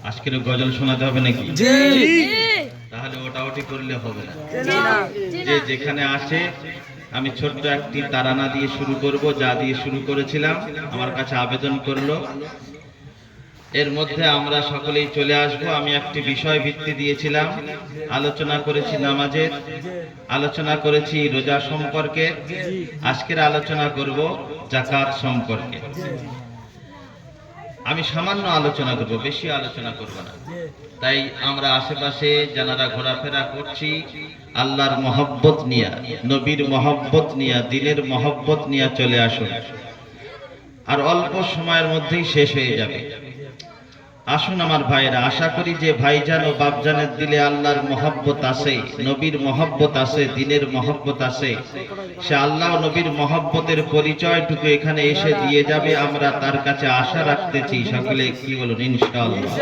আজকের গজল শোনাতে হবে নাকি? তাহলে ওটাওটি করলে হবে না। যে যেখানে আসে আমি ছোট্ট একটি তারানা দিয়ে শুরু করব, যা দিয়ে শুরু করেছিলাম। আমার কাছে আবেদন করলো, এর মধ্যে আমরা সকলেই চলে আসব। আমি একটি বিষয় ভিত্তি দিয়েছিলাম, আলোচনা করেছি নামাজের, আলোচনা করেছি রোজা সম্পর্কে, আজকের আলোচনা করব যাকাত সম্পর্কে। আমি সামান্য আলোচনা করব, বেশি আলোচনা করব না। তাই আমরা আশেপাশে যারা ঘোরাফেরা করছি, আল্লাহর মহব্বত নিয়ে, নবীর মহব্বত নিয়ে, দিনের মহব্বত নিয়ে চলে আসুন। আর অল্প সময়ের মধ্যেই শেষ হয়ে যাবে। আসুন আমার ভাইরা, আশা করি যে ভাইজান ও বাপজানের দিলে আল্লাহর মহব্বত আছে, নবীর মহব্বত আছে, দিনের মহব্বত আছে। সে আল্লাহ ও নবীর মহব্বতের পরিচয়টুকু এখানে এসে দিয়ে যাবে, আমরা তার কাছে আশা রাখতেছি। সকলে কি বলুন? ইনশাআল্লাহ।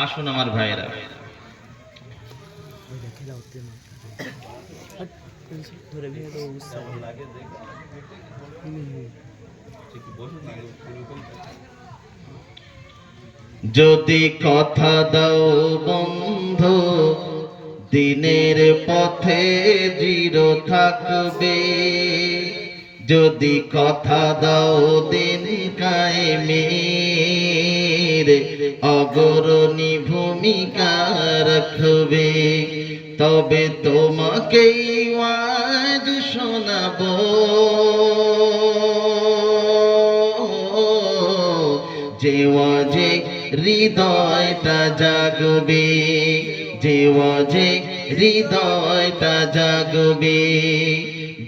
আসুন আমার ভাইরা। যদি কথা দাও বন্ধু, দিনের পথে দৃঢ় থাকবে। যদি কথা দাও দিন কায়েমের, অগ্রণী ভূমিকা রাখবে। তবে তোমাকেই আজ শোনাবো, যে ওয়াজে হৃদয়টা জাগবে, যে ওয়াজে হৃদয়টা জাগবে।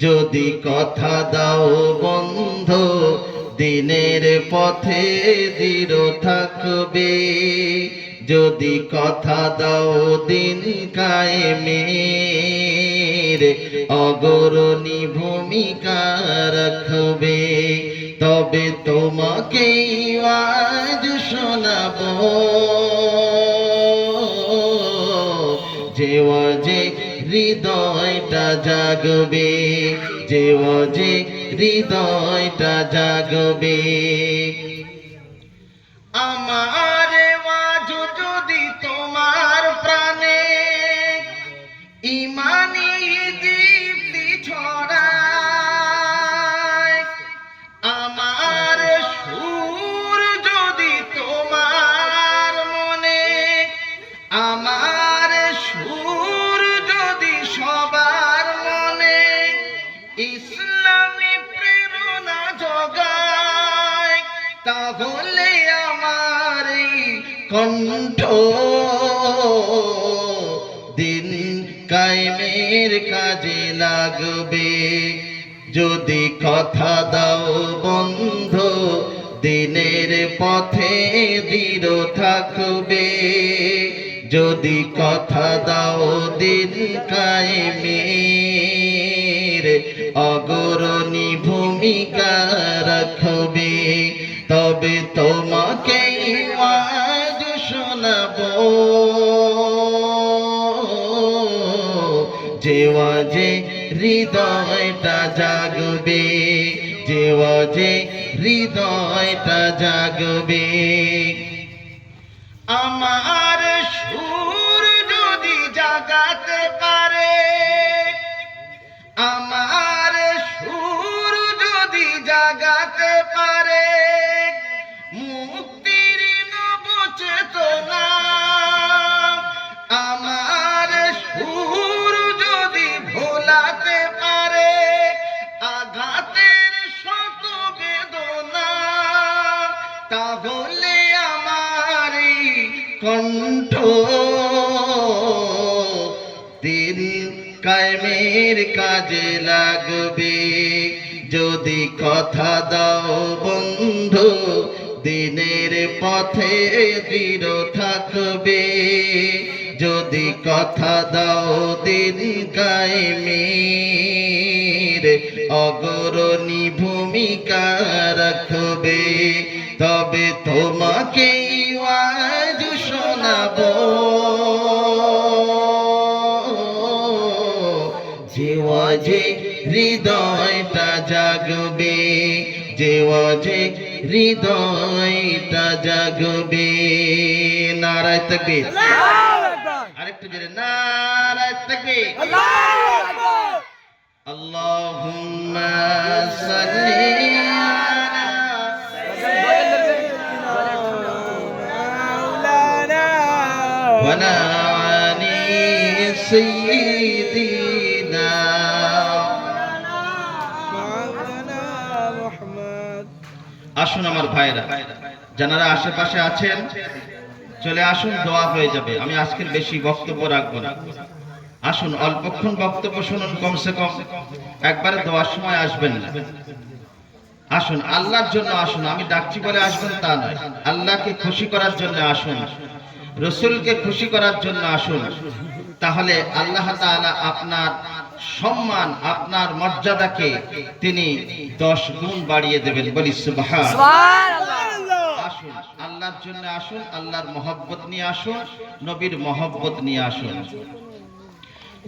যদি কথা দাও বন্ধু, দিনের পথে দৃঢ় থাকবে। যদি কথা দাও দিন কায়েমের, অগ্রণী ভূমিকা রাখবে। তবে তোমাকেই আজ শোনাবো, যে ওয়াজে হৃদয়টা জাগবে, যে ওয়াজে হৃদয়টা জাগবে। আমার ওয়াজ যদি তোমার প্রাণে ইমানি দীপ্তি ছড়ায়, আমার সুর যদি তোমার মনে, আমার সুর যদি সবার মনে ইসলামী প্রেরণা জগায়, তাহলে আমার এই কণ্ঠ দিন কায়েমের কাজে লাগবে। যদি কথা দাও বন্ধু, দিনের পথে দৃঢ় থাকবে। যদি কথা দাও দিন কায়েমের, অগ্রণী ভূমিকা রাখবে। তবে তোমাকেই আজ শোনাবো, যে ওয়াজে হৃদয়টা জাগবে, যে ওয়াজে হৃদয়টা জাগবে। আমার সুর যদি জাগাতে পারে, আমার সুর যদি জাগাতে পারে মুক্তির নব চেতনা, আমার সুর যদি ভোলাতে পারে আঘাতের শত বেদনা, তাহলে আমার এই কণ্ঠ দিন কায়েমের কাজে লাগবে। যদি কথা দাও বন্ধু, দিনের পথে দৃঢ় থাকবে। যদি কথা দাও দিন কায়েমের, অগ্রণী ভূমিকা রাখবে। তবে তোমাকেই আজ শোনাবো, যে ওয়াজে হৃদয়টা জাগবে, যে অজে হৃদয়টা জাগবে। নারায়ে তাকবীর, আরেকটু জোরে নারায়ে তাকবীর। আল্লাহুম্মা সাল্লি আলা আলি সাইয়্যিদিনা। আসুন আমার ভাইরা, যারা আশেপাশে আছেন চলে আসুন, দোয়া হয়ে যাবে। আমি আজকের বেশি বক্তব্য রাখবো না। আসুন অল্পক্ষণ বক্তব্য শুনুন, কমসে কম একবারে দোয়ার সময় আসবেন না। আসুন আল্লাহর জন্য আসুন, আমি ডাকছি বলে আসবেন তা নয়। আল্লাহকে খুশি করার জন্য আসুন, রাসূলকে খুশি করার জন্য আসুন। তাহলে আল্লাহ তাআলা আপনার সম্মান, আপনার মর্যাদাকে তিনি 10 গুণ বাড়িয়ে দেবেন। বলি সুবহানাল্লাহ। আসুন আল্লাহর জন্য আসুন, আল্লাহর মহব্বত নিয়ে আসুন, নবীর মহব্বত নিয়ে আসুন।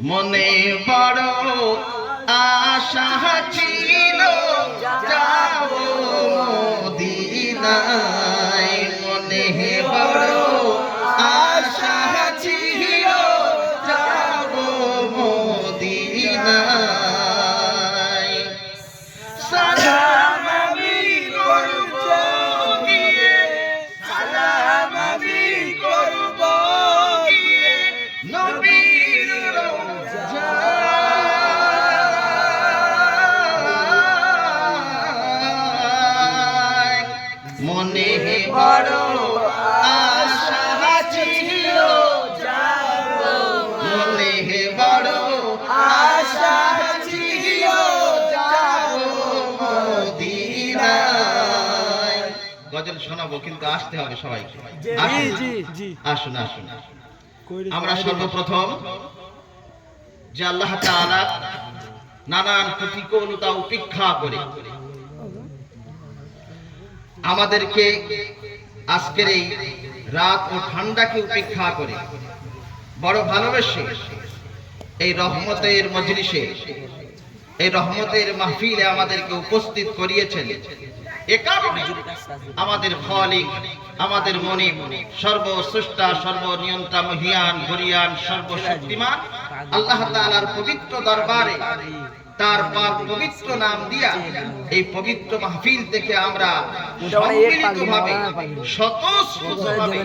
মনে বড় আশা ছিল যাব মদিনায়, মনে বড় আশা ছিল যাব মদিনায়। সালাম আমি করব গিয়ে, সালাম আমি করব গিয়ে নবীর রওজায়। মনে বড় আশা ছিল যাব, মনে বড় আশা ছিল যাব মদিনায়। গজল শোনাবো কিন্তু আসতে হবে সবাইকে। আসুন আসুন। আমরা সর্বপ্রথম যে আল্লাহ তাআলা নানান প্রতিকূলতা উপেক্ষা করে আমাদেরকে আজকের এই রাত ও ঠান্ডাকে উপেক্ষা করে বড় ভালোবেসে এই রহমতের মজলিসে, এই রহমতের মাহফিলে আমাদেরকে উপস্থিত করিয়েছেন। এ কারণে আমাদের খালিক, আমাদের মনিব, সর্বস্রষ্টা, সর্বনিয়ন্তা, মহিয়ান, গরিয়ান, সর্বশক্তিমান আল্লাহ তাআলার পবিত্র দরবারে তার পাক পবিত্র নাম দিয়া এই পবিত্র মাহফিল থেকে আমরা সম্মিলিতভাবে স্বতঃস্ফূর্তভাবে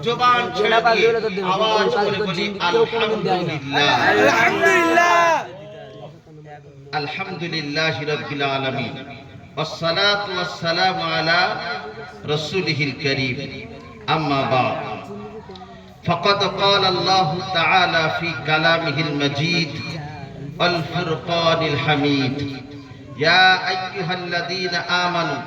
জবান ছেড়ে দিয়ে আওয়াজ করে বলি আলহামদুলিল্লাহ, আলহামদুলিল্লাহ, আলহামদুলিল্লাহি রাব্বিল আলামিন, والصلاة والسلام على رسوله الكريم. أما بعد فقد قال الله تعالى في كلامه المجيد والفرقان الحميد: يا أيها الذين آمنوا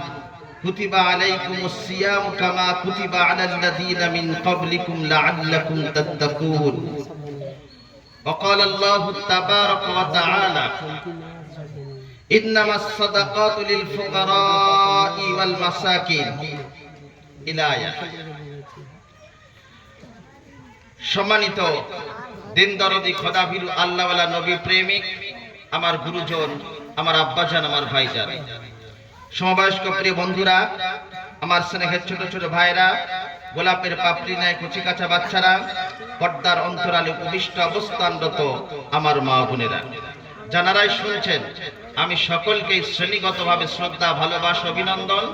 كتب عليكم الصيام كما كتب على الذين من قبلكم لعلكم تتقون. وقال الله تبارك وتعالى: إنما الصدقات للفقراء والمساكين. ইলায়া। সম্মানিত দিন দরদি, খোদাভীরু, আল্লাহওয়ালা, নবী প্রেমিক আমার গুরুজন, আমার আব্বাজান, আমার ভাইজান, সমবয়স্ক প্রিয় বন্ধুরা, আমার স্নেহের ছোট ছোট ভাইরা, গোলাপের পাপড়ি ন্যায় কচি কাঁচা বাচ্চারা, পর্দার অন্তরালে উপবিষ্ট অবস্থানরত আমার মা বোনেরা, যারাই শুনছেন, আমি সকলকে শ্রেণীগতভাবে শ্রদ্ধা, ভালোবাসা, অভিনন্দন,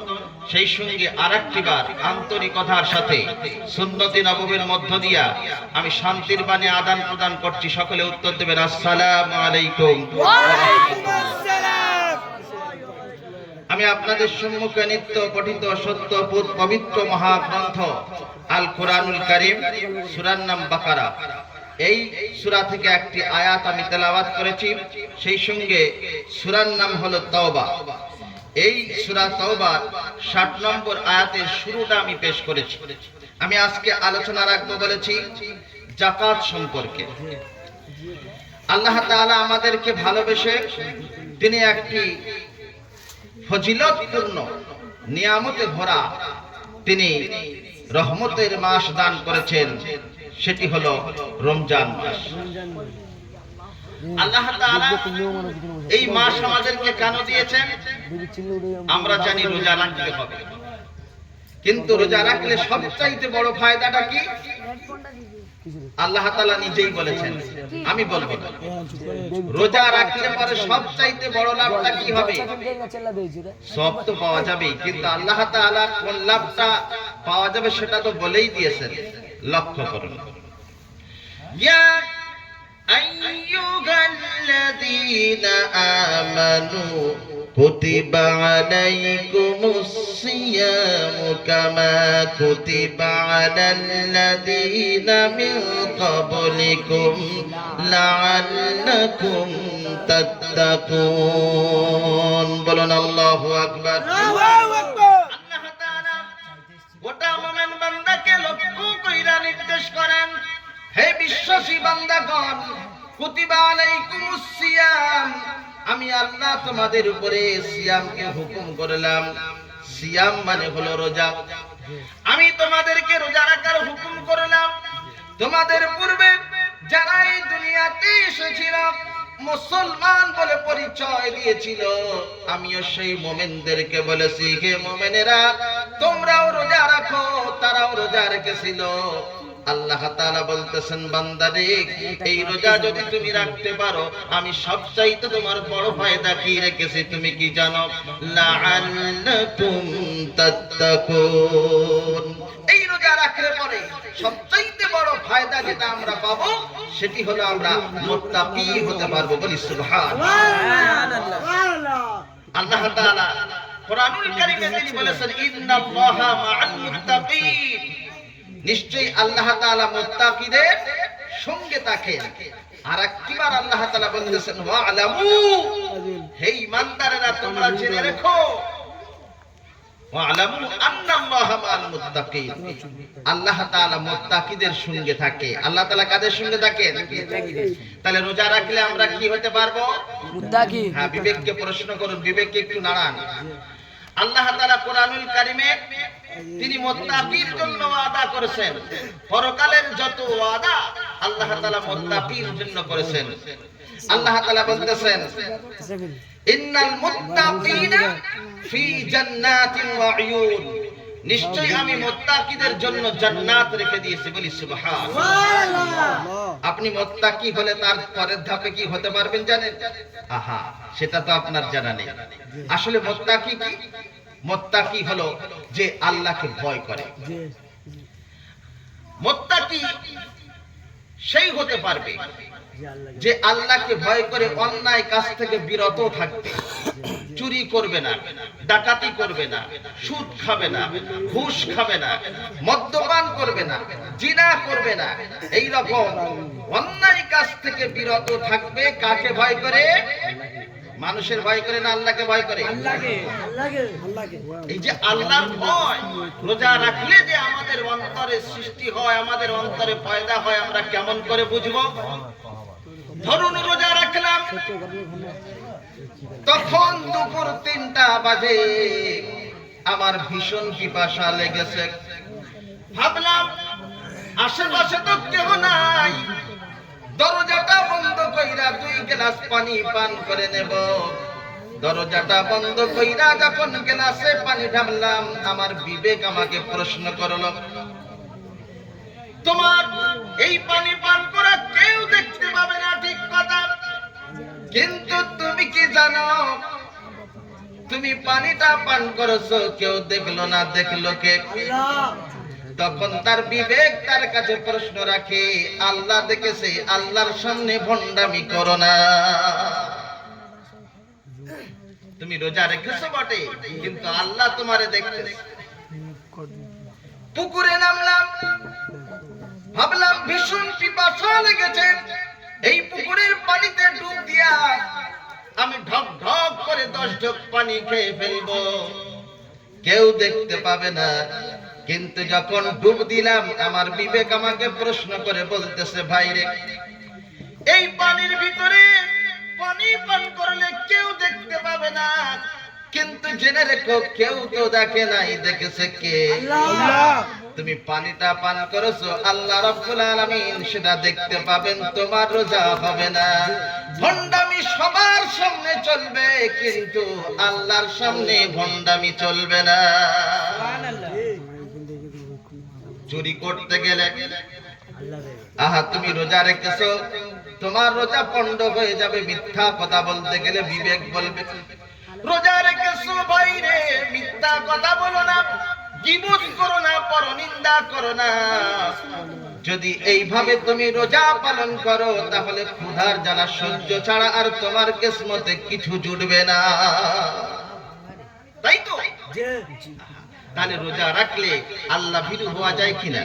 সেই সঙ্গে আরেকটিবার আন্তরিকতার সাথে সুন্নতে নববীর মধ্য দিয়া আমি শান্তির বাণী আদান প্রদান করছি। সকলে উত্তর দেবেন আসসালামু আলাইকুম। আমি আপনাদের সম্মুখে নিত্য পঠিত সত্য পবিত্র মহাগ্রন্থ আল কোরআনুল কারীম, সূরার নাম বাকারা, এই সূরা থেকে একটি আয়াত আমি তেলাওয়াত করেছি। সেই সঙ্গে সূরার নাম হলো তাওবা। এই সূরা তাওবার 60 নম্বর আয়াতের শুরুটা আমি পেশ করেছি। আমি আজকে আলোচনা রাখবো বলেছি যাকাত সম্পর্কে। আল্লাহ তাআলা আমাদেরকে ভালোবেসে তিনি একটি ফজিলতপূর্ণ নিয়ামতে ভরা তিনি রহমতের মাস দান করেছেন, সেটি হলো রমজান মাস। আল্লাহ তাআলা এই মাস আমাদেরকে কেন দিয়েছেন? আমরা জানি রোজা রাখতে হবে, কিন্তু রোজা রাখলে সবচাইতে বড় ফায়দাটা কি? আল্লাহ তাআলা নিজেই বলেছেন, আমি বলবো না। রোজা রাখলে পরে সবচাইতে বড় লাভটা কি হবে? সব তো পাওয়া যাবে, কিন্তু আল্লাহ তাআলা কোন লাভটা পাওয়া যাবে সেটা তো বলেই দিয়েছেন। লক্ষ্য করুন, ইয়া আইয়ুহাল্লাযীনা আমানু কুতিবা আলাইকুমুস সিয়ামু কামা কুতিবা আলাল্লাযীনা মিন ক্বাবলিকুম লাআল্লাকুম তাত্তাকুন। বলুন আল্লাহু আকবার। আল্লাহ তাআলা গোটা মুমিন বান্দাকে লক্ষ্য কইরা নির্দেশ করেন, হে বিশ্বাসী বান্দাগণ, কুতিবা আলাইকুমুস সিয়াম, আমি আল্লাহ তোমাদের উপরে সিয়ামকে হুকুম করলাম। সিয়াম মানে হলো রোজা। আমি তোমাদেরকে রোজা রাখার হুকুম করলাম। তোমাদের পূর্বে যারা এই দুনিয়াতে এসেছিল মুসলমান বলে পরিচয় দিয়েছিল, আমিও সেই মুমিনদেরকে বলেছি, হে মুমিনেরা তোমরাও রোজা রাখো। তারাও রোজা রেখেছিল। আল্লাহ তাআলা বলতেছেন, বান্দারে এই রোজা যদি তুমি রাখতে পারো, আমি সবচাইতে তোমার বড় ফায়দা কি রেখেছি তুমি কি জানো? লাআল্লাকুম তাত্তাকুন। এই রোজা রাখলে পরে সবচাইতে বড় ফায়দা যেটা আমরা পাবো সেটি হলো আমরা মুত্তাকি হতে পারবো। বলি সুবহানাল্লাহ। আল্লাহ তাআলা কোরআনুল কারীমে তিনি বলেছেন, ইন্নাল্লাহা মাআল মুত্তাকিন, নিশ্চয়ই আল্লাহ তাআলা মুত্তাকিদের সঙ্গে থাকেন। আর একবার আল্লাহ তাআলা বলেছেন, ওয়ালামু, হে ঈমানদারেরা তোমরা জেনে রেখো, ওয়ালামু আন্নাল্লাহা মাআল মুত্তাকিন, আল্লাহ তাআলা মুত্তাকিদের সঙ্গে থাকে। আল্লাহ তাআলা কাদের সঙ্গে থাকেন? তাহলে রোজা রাখলে আমরা কি হতে পারবো? মুত্তাকি। হ্যাঁ, বিবেককে প্রশ্ন করুন, বিবেককে একটু নাড়ান। আল্লাহ তাআলা কোরআনুল কারীমে তিনি মুত্তাকির জন্য ওয়াদা করেছেন। পরকালের যত ওয়াদা আল্লাহ তাআলা মুত্তাকির জন্য করেছেন। আল্লাহ তাআলা বলতেছেন, ইন্নাল মুত্তাকিনা ফি জান্নাতিন ওয়া উয়ুন, নিশ্চয়ই আমি মুত্তাকিদের জন্য জান্নাত রেখে দিয়েছি। বলি সুবহানাল্লাহ। আপনি মুত্তাকি হলে তার পরের ধাপে কি হতে পারবেন জানেন? আহা, সেটা তো আপনার জানা নেই। আসলে মুত্তাকি কি? মুত্তাকি হলো যে আল্লাহকে ভয় করে। মুত্তাকি সেই হতে পারবে যে আল্লাহকে ভয় করে অন্যায় কাজ থেকে বিরত থাকবে, চুরি করবে না, ডাকাতি করবে না, সুদ খাবে না, ঘুষ খাবে না, মদ্যপান করবে না, জিনা করবে না, এই রকম অন্যায় কাজ থেকে বিরত থাকবে। কাকে ভয় করে? মানুষের ভয় করে না আল্লাহকে ভয় করে? এই যে আল্লাহর ভয় রোজা রাখলে যে আমাদের অন্তরে সৃষ্টি হয়, আমাদের অন্তরে পয়দা হয়, আমরা কেমন করে বুঝবো? ধরুন রোজা রাখলাম, তখন দুপুর ৩টা বাজে, আমার ভীষণ পিপাসা লেগেছে। ভাবলাম আশেপাশে তো কেউ নাই, দরজাটা বন্ধ কইরা 2 গ্লাস পানি পান করে নেব। দরজাটা বন্ধ কইরা যখন গ্লাসে পানি ঢাললাম, আমার বিবেক আমাকে প্রশ্ন করলো, তোমার এই পানি পান করা কেউ দেখতে পাবে না, ঠিক কথা, কিন্তু তুমি কি জানো তুমি পানিটা পান করেছো কেউ দেখলো না, দেখলো কে? তখন তার বিবেক তার কাছে প্রশ্ন রাখে, আল্লাহ দেখেছে, আল্লাহর সামনে ভণ্ডামি করো না। তুমি রোজা রেখেছো বটে, কিন্তু আল্লাহ তোমারে দেখতেছে। পুকুরে নামলাম, ভাবলাম ভীষণ পিপাসা লেগেছে, এই পুকুরের পানিতে ডুব দিয়া আমি ঢক ঢক করে 10 ঢোক পানি খেয়ে ফেলবো, কেউ দেখতে পাবে না। কিন্তু যখন ডুব দিলাম, আমার বিবেক আমাকে প্রশ্ন করে বলতেছে, ভাইরে এই পানির ভিতরে পানি পান করলে কেউ দেখতে পাবে না, কিন্তু জেনে রেখো কেউ তো দেখে নাই, দেখেছে কে? আল্লাহ। তুমি পানিটা পান করেছো, আল্লাহ রাব্বুল আলামিন সেটা দেখতে পাবেন, তোমার রোজা হবে না। ভণ্ডামি সবার সামনে চলবে, কিন্তু আল্লাহর সামনে ভণ্ডামি চলবে না। চুরি করতে গেলে আহা তুমি রোজা রেখেছো, তোমার রোজা পণ্ড হয়ে যাবে। মিথ্যা কথা বলতে গেলে বিবেক বলবে রোজা রেখেছো বাইরে, মিথ্যা কথা বলো না, গীবত করো না, পরনিন্দা করো না। যদি এইভাবে তুমি রোজা পালন করো, তাহলে ক্ষুধার জ্বালা সহ্য ছাড়া আর তোমার কিসমতে কিছু জুটবে না, তাই তো? তাহলে রোজা রাখলে আল্লাহ ভীরু হওয়া যায় কিনা?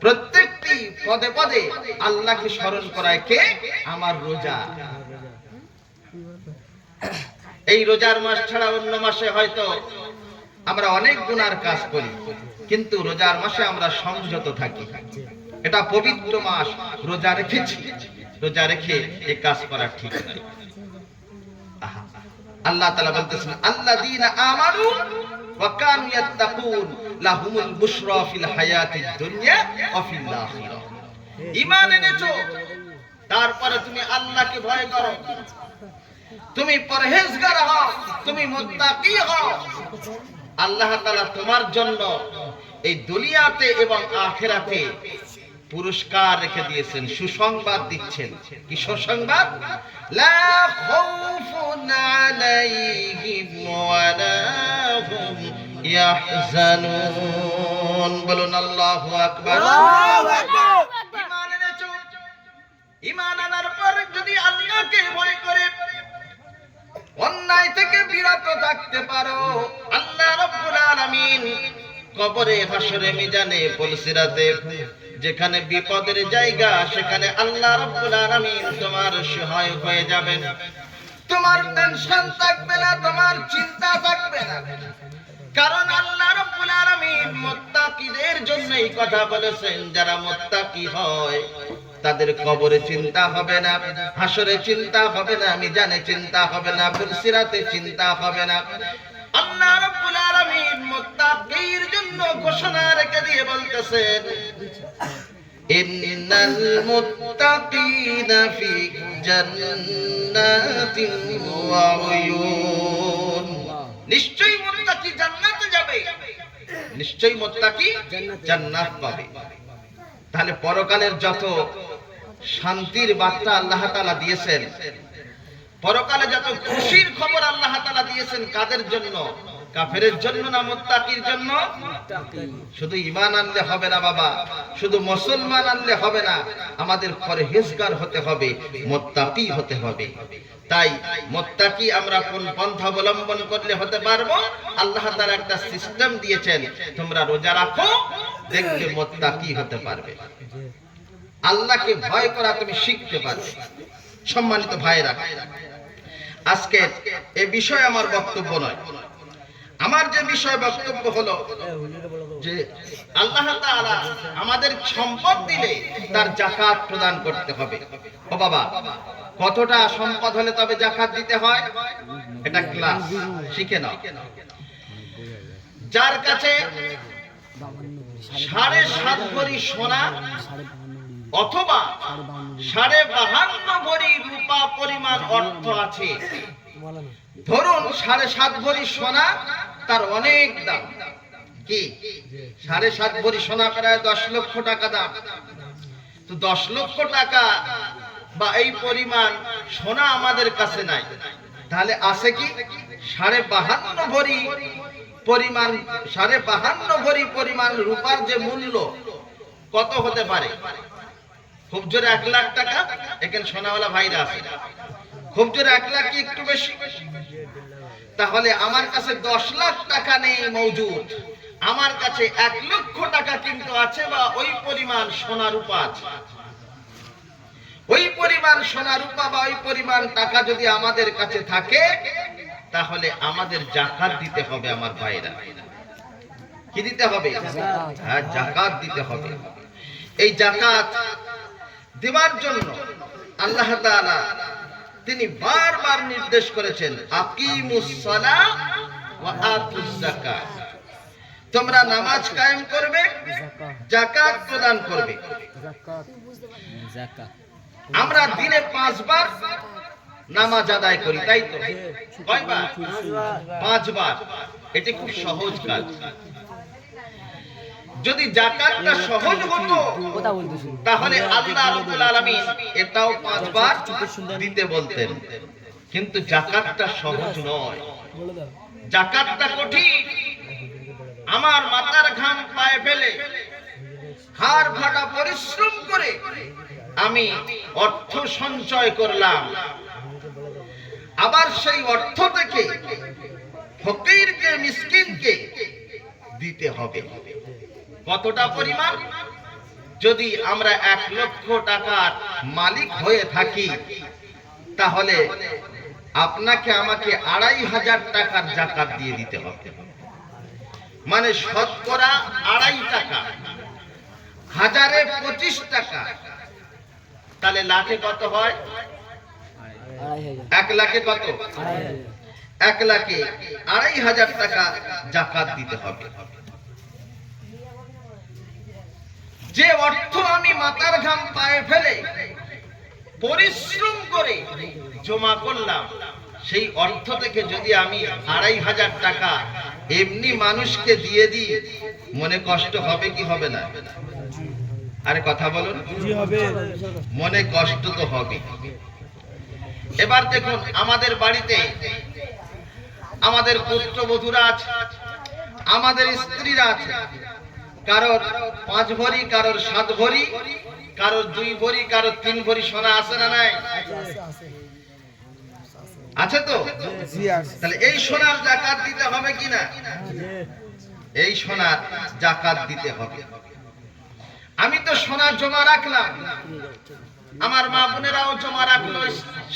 প্রত্যেকটি পদে পদে আল্লাহকে স্মরণ করায় কে? আমার রোজা। এই রোজার মাস ছাড়া অন্য মাসে হয়তো আমরা অনেক গুনার কাজ করি, কিন্তু রোজার মাসে আমরা সংযত থাকি। এটা পবিত্র মাস, রোজা রেখেছি, রোজা রেখে এই কাজ করা ঠিক নয়। আল্লাহ তাআলা বলতেছেন আল্লাযীনা আমানু ওয়া কানু ইয়াত্তাকুন লাহুমুল বুশরা ফিল হায়াতিদ দুনিয়া ওয়া ফিল আখিরাহ। ঈমান এনেছো, তারপরে তুমি আল্লাহকে ভয় করো, তুমি পরহেজগার হও, তুমি মুত্তাকি হও। আল্লাহ তাআলা তোমার জন্য এই দুনিয়াতে এবং আখিরাতে পুরস্কার রেখে দিয়েছেন, সুসংবাদ দিচ্ছেন। কি সুসংবাদ? লা খাউফুন আলাইহিম ওয়া লা হুম ইয়াহজানুন। বলুন আল্লাহু আকবার। আল্লাহু আকবার। ঈমান এনেছো, ঈমান আনার পর যদি আল্লাহকে ভয় করে অন্যায় থেকে বিরত থাকতে পারো, আল্লাহ রাব্বুল আলামিন কবরে, হাসরে, মিজানে, পুলসিরাতে যেখানে বিপদের জায়গা, সেখানে আল্লাহ রাব্বুল আলামিন তোমার সহায়ক হয়ে যাবেন। তোমার টেনশন থাকবে না, তোমার চিন্তা থাকবে না, কারণ আল্লাহ রাব্বুল আলামিন মুত্তাকিদের জন্য এই কথা বলেছেন। যারা মুত্তাকি হয় তাদের কবরে চিন্তা হবে না, হাসরে চিন্তা হবে না, মিজানে চিন্তা হবে না, পুলসিরাতে চিন্তা হবে না। আল্লাহ রাব্বুল আলামিন মুত্তাকির জন্য ঘোষণা রেখে দিয়ে বলতেছেন ইন্নাল মুত্তাকিনা ফি জান্নাতিন ওয়া উয়ুন। নিশ্চয়ই মুত্তাকি জান্নাতে যাবে, নিশ্চয়ই মুত্তাকি জান্নাত পাবে। তাহলে পরকালের যত শান্তির বার্তা আল্লাহ তাআলা দিয়েছেন, পরকালে যত খুশির খবর আল্লাহ তাআলা দিয়েছেন, কাদের জন্য? কাফেরের জন্য না মুত্তাকির জন্য? শুধু ঈমান আনলে হবে না বাবা, শুধু মুসলমান আনলে হবে না, আমাদের পরহেজগার হতে হবে, মুত্তাকি হতে হবে। তাই মুত্তাকি আমরা কোন পন্থা অবলম্বন করলে হতে পারবো? আল্লাহ তাআলা একটা সিস্টেম দিয়েছেন, তোমরা রোজা রাখো, দেখবে মুত্তাকি হতে পারবে, আল্লাহকে ভয় করা তুমি শিখতে পারবে। সম্মানিত ভাইরা, আজকে এই বিষয়ে আমার বক্তব্য নয়, আমার যে বিষয় বক্তব্য হলো যে আল্লাহ তাআলা আমাদের সম্পদ দিলে তার যাকাত প্রদান করতে হবে। ও বাবা, কতটা সম্পদ হলে তবে যাকাত দিতে হয়? এটা ক্লাস শিখে নাও। যার কাছে 7.5 ভরি সোনা অথবা 52.5 ভরি রূপা পরিমাণ অর্থ আছে, ধরুন 7.5 ভরি সোনা, তার অনেক দাম। কি 7.5 ভরি সোনা প্রায় 10 লক্ষ টাকা দাম। তো 10 লক্ষ টাকা বা এই পরিমাণ সোনা আমাদের কাছে নাই, তাহলে আছে কি 52.5 ভরি পরিমাণ, 52.5 ভরি পরিমাণ রূপার যে মূল্য কত হতে পারে? খুব জোরে 1 লাখ টাকা। এখানে সোনাওয়ালা ভাইরা আছে, খুব জোরে 1 লাখ কি একটু বেশি? তাহলে আমার কাছে 10 লাখ টাকা নেই মওজুদ, আমার কাছে 1 লক্ষ টাকা কিন্তু আছে, বা ওই পরিমাণ সোনা রূপা আছে। ওই পরিমাণ সোনা রূপা বা ওই পরিমাণ টাকা যদি আমাদের কাছে থাকে, তাহলে আমাদের যাকাত দিতে হবে। আমার ভাইরা, কি দিতে হবে? হ্যাঁ, যাকাত দিতে হবে। এই যাকাত দেওয়ার জন্য আল্লাহ তাআলা তিনি বারবার নির্দেশ করেছেন, আকিমুস সালাহ ওয়া আতুজ যাকাত। তোমরা নামাজ কায়েম করবে, যাকাত প্রদান করবে। আমরা দিনে 5 বার নামাজ আদায় করি, তাই তো? কয়বার? 5 বার। এটা খুব সহজ কাজ। যদি যাকাতটা সহজ হতো তাহলে আল্লাহ রাব্বুল আলামিন এটাও 5 বার দিতে বলতেন, কিন্তু যাকাতটা সহজ নয়, যাকাতটা কঠিন। আমার মাথার ঘাম পায়ে ফেলে হাড় ফাটা পরিশ্রম করে আমি অর্থ সঞ্চয় করলাম, আবার সেই অর্থ থেকে ফকিরকে মিসকিনকে দিতে হবে। কতটা পরিমাণ? যদি আমরা 1 লক্ষ টাকার মালিক হয়ে থাকি তাহলে আপনাকে আমাকে 2500 টাকার যাকাত দিয়ে দিতে হবে, মানে শতকরা 2.5 টাকা, হাজারে 25 টাকা। তাহলে লাখে কত হয়? 1 লাখে কত? 1 লাখে 2500 টাকা যাকাত দিতে হবে। যে অর্থ আমি মাথার ঘাম পায়ে ফেলে পরিশ্রম করে জমা করলাম, সেই অর্থ থেকে যদি আমি 2500 টাকা এমনি মানুষকে দিয়ে দিই, মনে কষ্ট হবে কি হবে না? আরে কথা বলুন। মনে কষ্ট তো হবে। এবার দেখুন, আমাদের বাড়িতে আমাদের পুত্রবধূরা আছে, আমাদের স্ত্রীরা আছে, কারোর 5 ভরি, কারোর 7 ভরি, কারোর 2 ভরি, কারোর 3 ভরি সোনা আছে না নাই? আছে তো? তাহলে এই সোনার যাকাত দিতে হবে কি না? এই সোনার যাকাত দিতে হবে। আমি তো সোনা জমা রাখলাম, আমার মা বোনেরাও জমা রাখলো,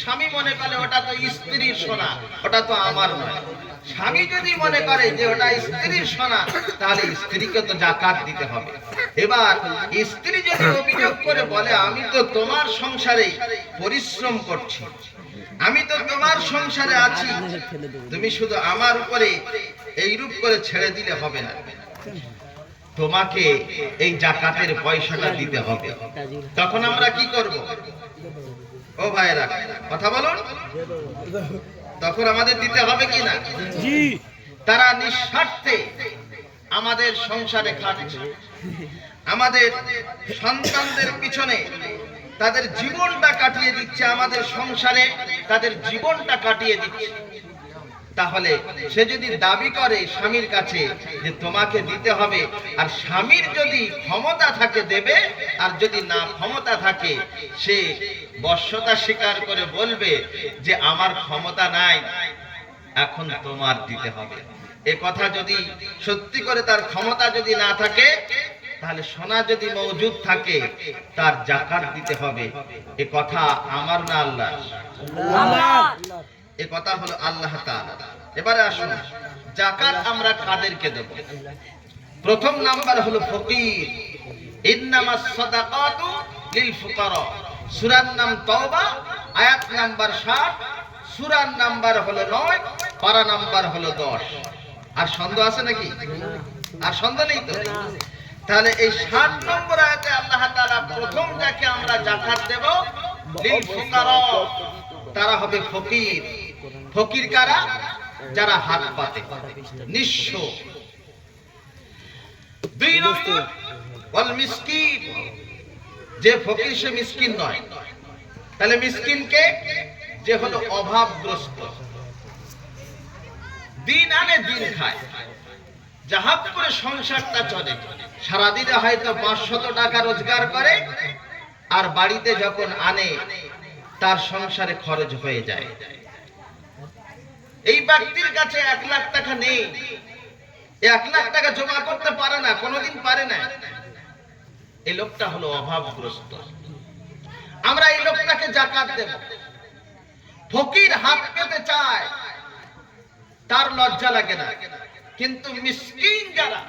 স্বামী মনে করে ওটা তো স্ত্রীর সোনা, ওটা তো আমার নয়। স্বামী যদি মনে করে যে ওটা স্ত্রীর সোনা, তাহলে স্ত্রীকে তো যাকাত দিতে হবে। এবার স্ত্রী যদি অভিযোগ করে বলে, আমি তো তোমার সংসারে পরিশ্রম করছি, আমি তো তোমার সংসারে আছি, তুমি শুধু আমার উপরে এইরূপ করে ছেড়ে দিলে হবে না, তোমাকে এই যাকাতের পয়সাটা দিতে হবে। তখন আমরা কি করব? ও ভাইরা কথা বলুন, তখন আমাদের দিতে হবে কি না? তারা নিঃস্বার্থে আমাদের সংসারে খাটছে, আমাদের সন্তানদের পিছনে তাদের জীবনটা কাটিয়ে দিচ্ছে, আমাদের সংসারে তাদের জীবনটা কাটিয়ে দিচ্ছে। তাহলে সে যদি দাবি করে স্বামীর কাছে যে তোমাকে দিতে হবে, আর স্বামীর যদি ক্ষমতা থাকে দেবে, আর যদি না ক্ষমতা থাকে সে বশ্যতা স্বীকার করে বলবে যে আমার ক্ষমতা নাই, এখন তোমার দিতে হবে। এ কথা যদি সত্যি করে তার ক্ষমতা যদি না থাকে, তাহলে সোনা যদি মজুদ থাকে তার যাকাত দিতে হবে। এ কথা আমার না আল্লাহ? এ কথা হলো আল্লাহ তাআলা। এবারে আসুন, যাকাত আমরা কাদেরকে দেব? প্রথম নাম্বার হলো ফকির। ইন্নামাস সাদাকাতু লিল ফুকারা। সূরার নাম তওবা, আয়াত নাম্বার 60, সূরার নাম্বার হলো 9, পারা নাম্বার হলো 10। আর সন্দেহ আছে নাকি? আর সন্দেহ নেই তো? তাহলে এই 60 নম্বর আয়াতে আল্লাহ তাআলা প্রথম যাকে আমরা যাকাত দেব, লিল ফুকারা, তারা হবে ফকির। ফকির কারা? যারা হাত পাতে, নিঃস্ব। 2 নম্বর ওয়াল মিসকিন, যে ফকির সে মিসকিন নয়। তাহলে মিসকিন কে? যে হলো অভাবগ্রস্ত, দিন আনে দিন খায়, যাহাব করে সংসারটা চলে। সারাদিনে হয়তো 500 টাকা রোজগার করে, আর বাড়িতে যখন আনে তার সংসারে খরচ হয়ে যায়। এই ব্যক্তির কাছে 1 লাখ টাকা নেই, 1 লাখ টাকা জমা করতে পারে না, কোনোদিন পারে না। এই লোকটা হলো অভাবগ্রস্ত। আমরা এই লোকটাকে যাকাত দেব। ফকির হাত পেতে চায়, তার লজ্জা লাগে না, কিন্তু মিসকিন যারা,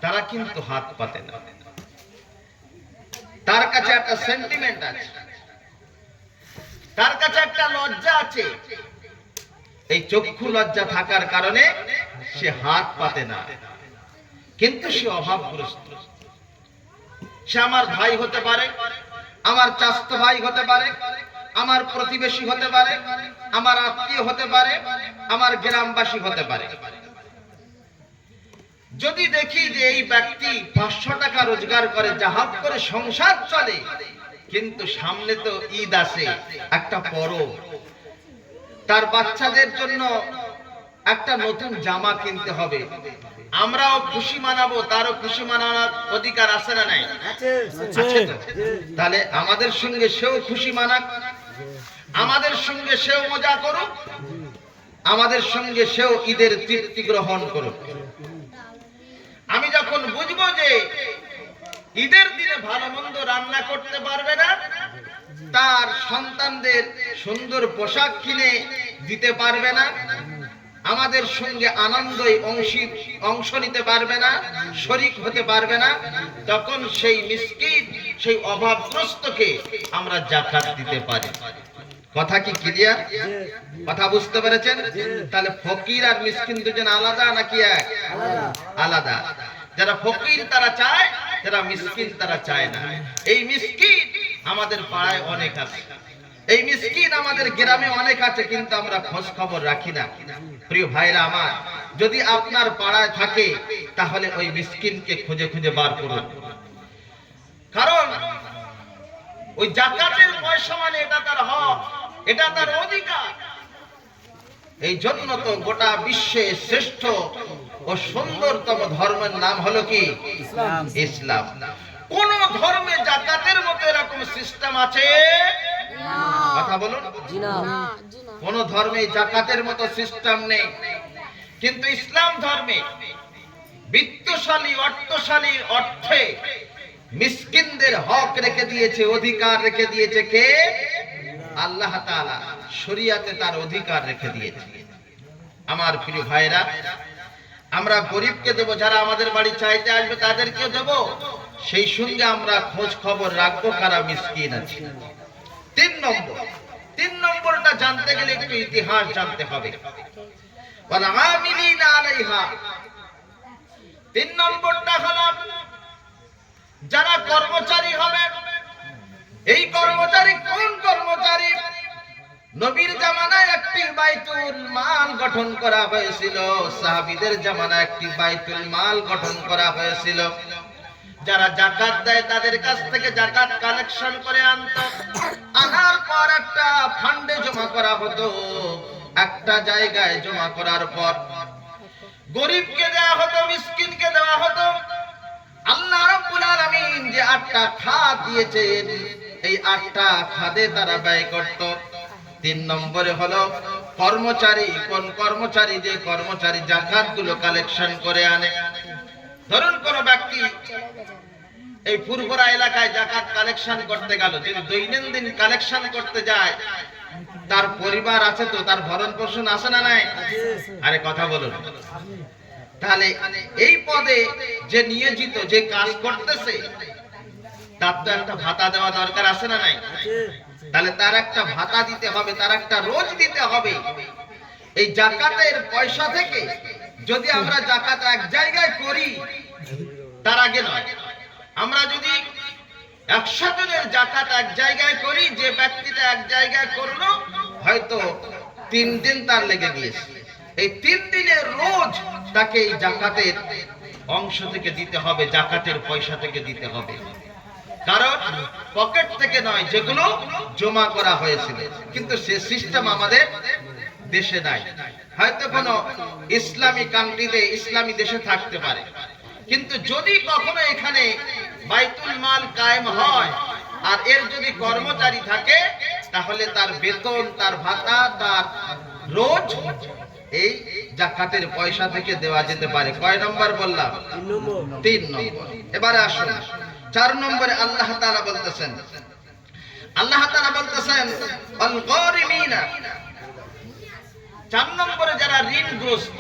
তারা কিন্তু হাত পাতে না। তার কাছে একটা সেন্টিমেন্ট আছে, তার কাছে একটা লজ্জা আছে। এই চক্ষু লজ্জা থাকার কারণে সে হাত পাতে না। কিন্তু সে অভাবগ্রস্ত। সে আমার ভাই হতে পারে, আমার চাচাতো ভাই হতে পারে, আমার প্রতিবেশী হতে পারে, আমার আত্মীয় হতে পারে, আমার গ্রামবাসী হতে পারে। যদি দেখি যে এই ব্যক্তি 500 টাকা রোজগার করে, জাহাজ করে সংসার চলে, কিন্তু সামনে তো ঈদ আসে, একটা পরব, তার বাচ্চাদের জন্য একটা নতুন জামা কিনতে হবে, আমরাও খুশি মানাবো, তারও খুশি মানানোর অধিকার আছে না নাই? আছে তো। তাহলে আমাদের সঙ্গে সেও খুশি মানাক, আমাদের সঙ্গে সেও মজা করুক, আমাদের সঙ্গে সেও ঈদের তৃপ্তি গ্রহণ করুক। আমি যখন বুঝবো যে ঈদের দিনে ভালো মন্দ রান্না করতে পারবে না, তার সন্তানদের সুন্দর পোশাক কিনে দিতে পারবে না, আমাদের সঙ্গে আনন্দে অংশ নিতে পারবে না, শরীক হতে পারবে না, তখন সেই মিসকিন, সেই অভাবগ্রস্তকে আমরা যাকাত দিতে পারি। কথা কি ক্লিয়ার? কথা বুঝতে পেরেছেন? তাহলে ফকির আর মিসকিন দুজন আলাদা নাকি এক? আলাদা। যারা ফকির তারা চায়, যারা মিসকিন তারা চায় না। এই মিসকিন আমাদের পাড়ায় অনেক আছে, এই মিসকিন আমাদের গ্রামে অনেক আছে, কিন্তু আমরা খোঁজ খবর রাখি না। প্রিয় ভাইরা আমার, যদি আপনার পাড়ায় থাকে তাহলে ওই মিসকিনকে খুঁজে খুঁজে বার করুন, কারণ ওই যাকাতের পয়সা মানে এটা তার হক, এটা তার অধিকার। এই জন্য তো গোটা বিশ্বে শ্রেষ্ঠ ও সুন্দরতম ধর্মের নাম হলো কি? ইসলাম। কোন ধর্মে যাকাতের মতো এরকম সিস্টেম আছে? কথা বলুন। কোন ধর্মে যাকাতের মতো সিস্টেম নেই, কিন্তু ইসলাম ধর্মে বিত্তশালী অর্থশালী অর্থে মিসকিনদের হক রেখে দিয়েছে, অধিকার রেখে দিয়েছে কে? আল্লাহ তাআলা শরীয়তে তার অধিকার রেখে দিয়েছে। আমার প্রিয় ভাইরা, আমরা গরিবকে দেব, যারা আমাদের বাড়ি চাইতে আসবে তাদেরকে দেব, সেই সঙ্গে আমরা খোঁজ খবর রাখবো কারা মিসকিন আছে। তিন নম্বরটা জানতে গেলে একটু ইতিহাস জানতে হবে। তিন নম্বরটা হলো যারা কর্মচারী হবে। এই কর্মচারী কোন কর্মচারী? নবীর জামানায় একটি বাইতুল মাল গঠন করা হয়েছিল, সাহাবীদের জামানায় একটি বাইতুল মাল গঠন করা হয়েছিল। যারা যাকাত দেয় তাদের কাছ থেকে যাকাত কালেকশন করে আনতো, আনার পর একটা ফান্ডে জমা করা হতো। একটা জায়গায় জমা করার পর গরিবকে দেওয়া হতো, মিসকিনকে দেওয়া হতো। আল্লাহ রাব্বুল আলামিন যে 8টা খাত দিয়েছেন, এই 8টা খাতে তারা ব্যয় করত। 3 নম্বরে হলো কর্মচারী। কোন কর্মচারী? যে কর্মচারী যাকাতগুলো কালেকশন করে আনে। ধরুন কোন ব্যক্তি এই ফুরফুরা এলাকায় যাকাত কালেকশন করতে গেল, যদি দৈনন্দিন কালেকশন করতে যায়, তার পরিবার আছে তো, তার ভরণ পোষণ আছে না নাই? আরে কথা বলুন। তাহলে এই পদে যে নিয়োজিত, যে কাজ করতেছে, তার তো একটা ভাতা দেওয়া দরকার আছে না নাই? তাহলে তার একটা ভাতা দিতে হবে, তার একটা রোজ দিতে হবে। এই যাকাতের পয়সা থেকে যদি আমরা যাকাত এক জায়গায় করি, তার আগে নয়, আমরা যদি 100 জনের যাকাত এক জায়গায় করি, যে ব্যক্তিটা এক জায়গায় করলো, হয়তো 3 দিন তার লেগে গিয়েছে। এই 3 দিনের রোজ তাকে এই যাকাতের অংশ থেকে দিতে হবে, যাকাতের পয়সা থেকে দিতে হবে, কারণ পকেট থেকে নয়, যেগুলো জমা করা হয়েছিল। কিন্তু সে সিস্টেম আমাদের দেশে নাই। হয়তো কোনো ইসলামী কান্ট্রিতে, ইসলামী দেশে থাকতে পারে, কিন্তু যদি কখনো এখানে বাইতুল মাল কায়েম হয় আর এর যদি কর্মচারী থাকে, তাহলে তার বেতন, তার ভাতা, তার রোজ এই যাকাতের পয়সা থেকে দেওয়া যেতে পারে। কয় নম্বর বললাম? 3 নম্বর। এবারে আসুন 4 নম্বরে আল্লাহ তাআলা বলতেছেন, আল্লাহ তাআলা বলতেছেন আল গরিমিনা। 4 নম্বরে যারা ঋণগ্রস্ত।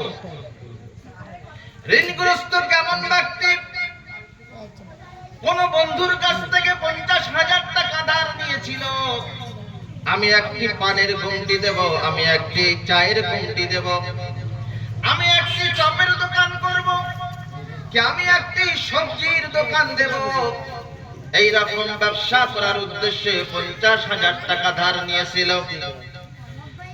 ঋণগ্রস্ত কেমন ব্যক্তি? কোন বন্ধুর কাছ থেকে 50,000 টাকা ধার নিয়েছিল, আমি একটি পানের গুমটি দেব, আমি একটি চায়ের গুমটি দেব, আমি একটি চপের দোকান করব, কি আমি একটি সবজির দোকান দেব, এইরকম ব্যবসা করার উদ্দেশ্যে 50,000 টাকা ধার নিয়েছিল।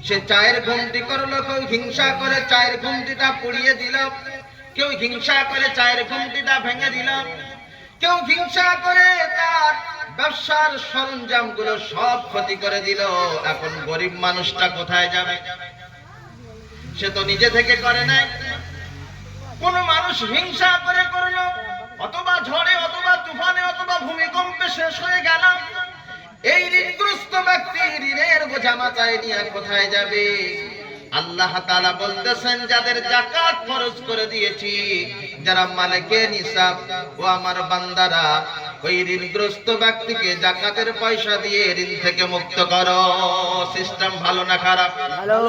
সে চায়ের ঘুমটি করলো, কেউ হিংসা করে চায়ের ঘুমটিটা পুড়িয়ে দিল, কেউ হিংসা করে চায়ের ঘুমটিটা ভেঙে দিল, কেউ হিংসা করে তার ব্যবসার সরঞ্জাম গুলো সব ক্ষতি করে দিল। এখন গরিব মানুষটা কোথায় যাবে? সে তো নিজে থেকে করে নাই, কোন মানুষ হিংসা করে করলো, অথবা ঝড়ে অথবা তুফানে অথবা ভূমিকম্পে শেষ হয়ে গেল। এই ঋণগ্রস্ত ব্যক্তি ঋণের বোঝা মাথায় নিয়ে কোথায় যাবে? আল্লাহ তাআলা বলতেছেন, যাদের যাকাত ফরজ করে দিয়েছি, যারা মালিকে নিসাব, ও আমার বান্দারা, ওই ঋণগ্রস্ত ব্যক্তিকে যাকাতের পয়সা দিয়ে ঋণ থেকে মুক্ত করো। সিস্টেম ভালো না খারাপ? ভালো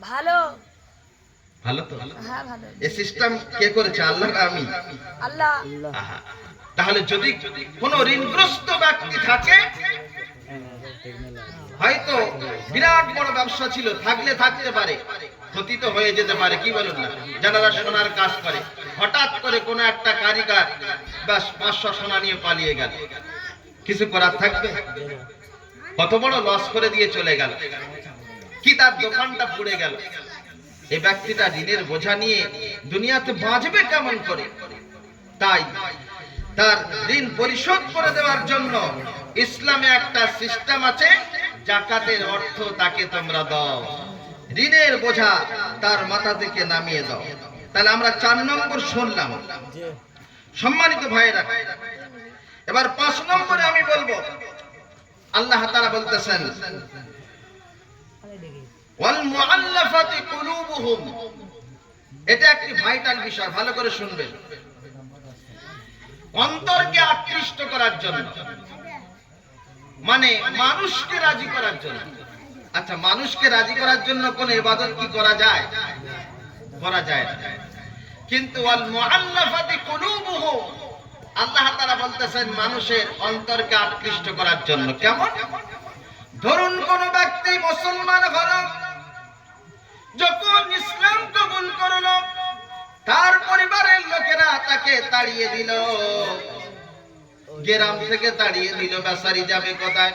ভালো ভালো তো? হ্যাঁ ভালো। এই সিস্টেম কে করেছে? আল্লাহ না আমি? আল্লাহ। আহা। তাহলে যদি কোন ঋণগ্রস্ত ব্যক্তি থাকে, হয়তো বিরাট বড় ব্যবসা ছিল, থাকলে থাকতে পারে, ক্ষতি তো হয়ে যেতে পারে, কি বলুন না? যারা সোনার কাজ করে, হঠাৎ করে কোন একটা কারিগর বাস 500 সোনা নিয়ে পালিয়ে গেল, কিছু করার থাকবে? কত বড় লস করে দিয়ে চলে গেল, কি তার দোকানটা পুড়ে গেল। এই ব্যক্তিটা ঋণের বোঝা নিয়ে দুনিয়াতে বাঁচবে কেমন করে? তাই তার ঋণ পরিশোধ করে দেওয়ার জন্য ইসলামে একটা সিস্টেম আছে, যাকাতের অর্থ তাকে তোমরা দাও, ঋণের বোঝা তার মাথা থেকে নামিয়ে দাও। তাহলে আমরা 4 নম্বর শুনলাম। সম্মানিত ভাইরা, এবার 5 নম্বরে আমি বলবো, আল্লাহ তাআলা বলতেছেন, ওয়াল মুআল্লাফাতি কুলুবুহুম। এটা একটি ভাইটাল বিষয়, ভালো করে শুনবেন। অন্তরকে আকৃষ্ট করার জন্য, মানে মানুষকে রাজি করার জন্য। আচ্ছা, মানুষকে রাজি করার জন্য কোন ইবাদত কি করা যায়? করা যায় না। কিন্তু ওয়াল মুআল্লাফাতি কুলুবুহুম, আল্লাহ তাআলা বলতেছেন মানুষের অন্তরকে আকৃষ্ট করার জন্য। কেমন? ধরুন কোন ব্যক্তি মুসলমান হলো, যখন ইসলাম কবুল করলো, তার পরিবারের লোকেরা তাকে তাড়িয়ে দিল, গ্রাম থেকে তাড়িয়ে দিল, বেচারি যাবে কোথায়?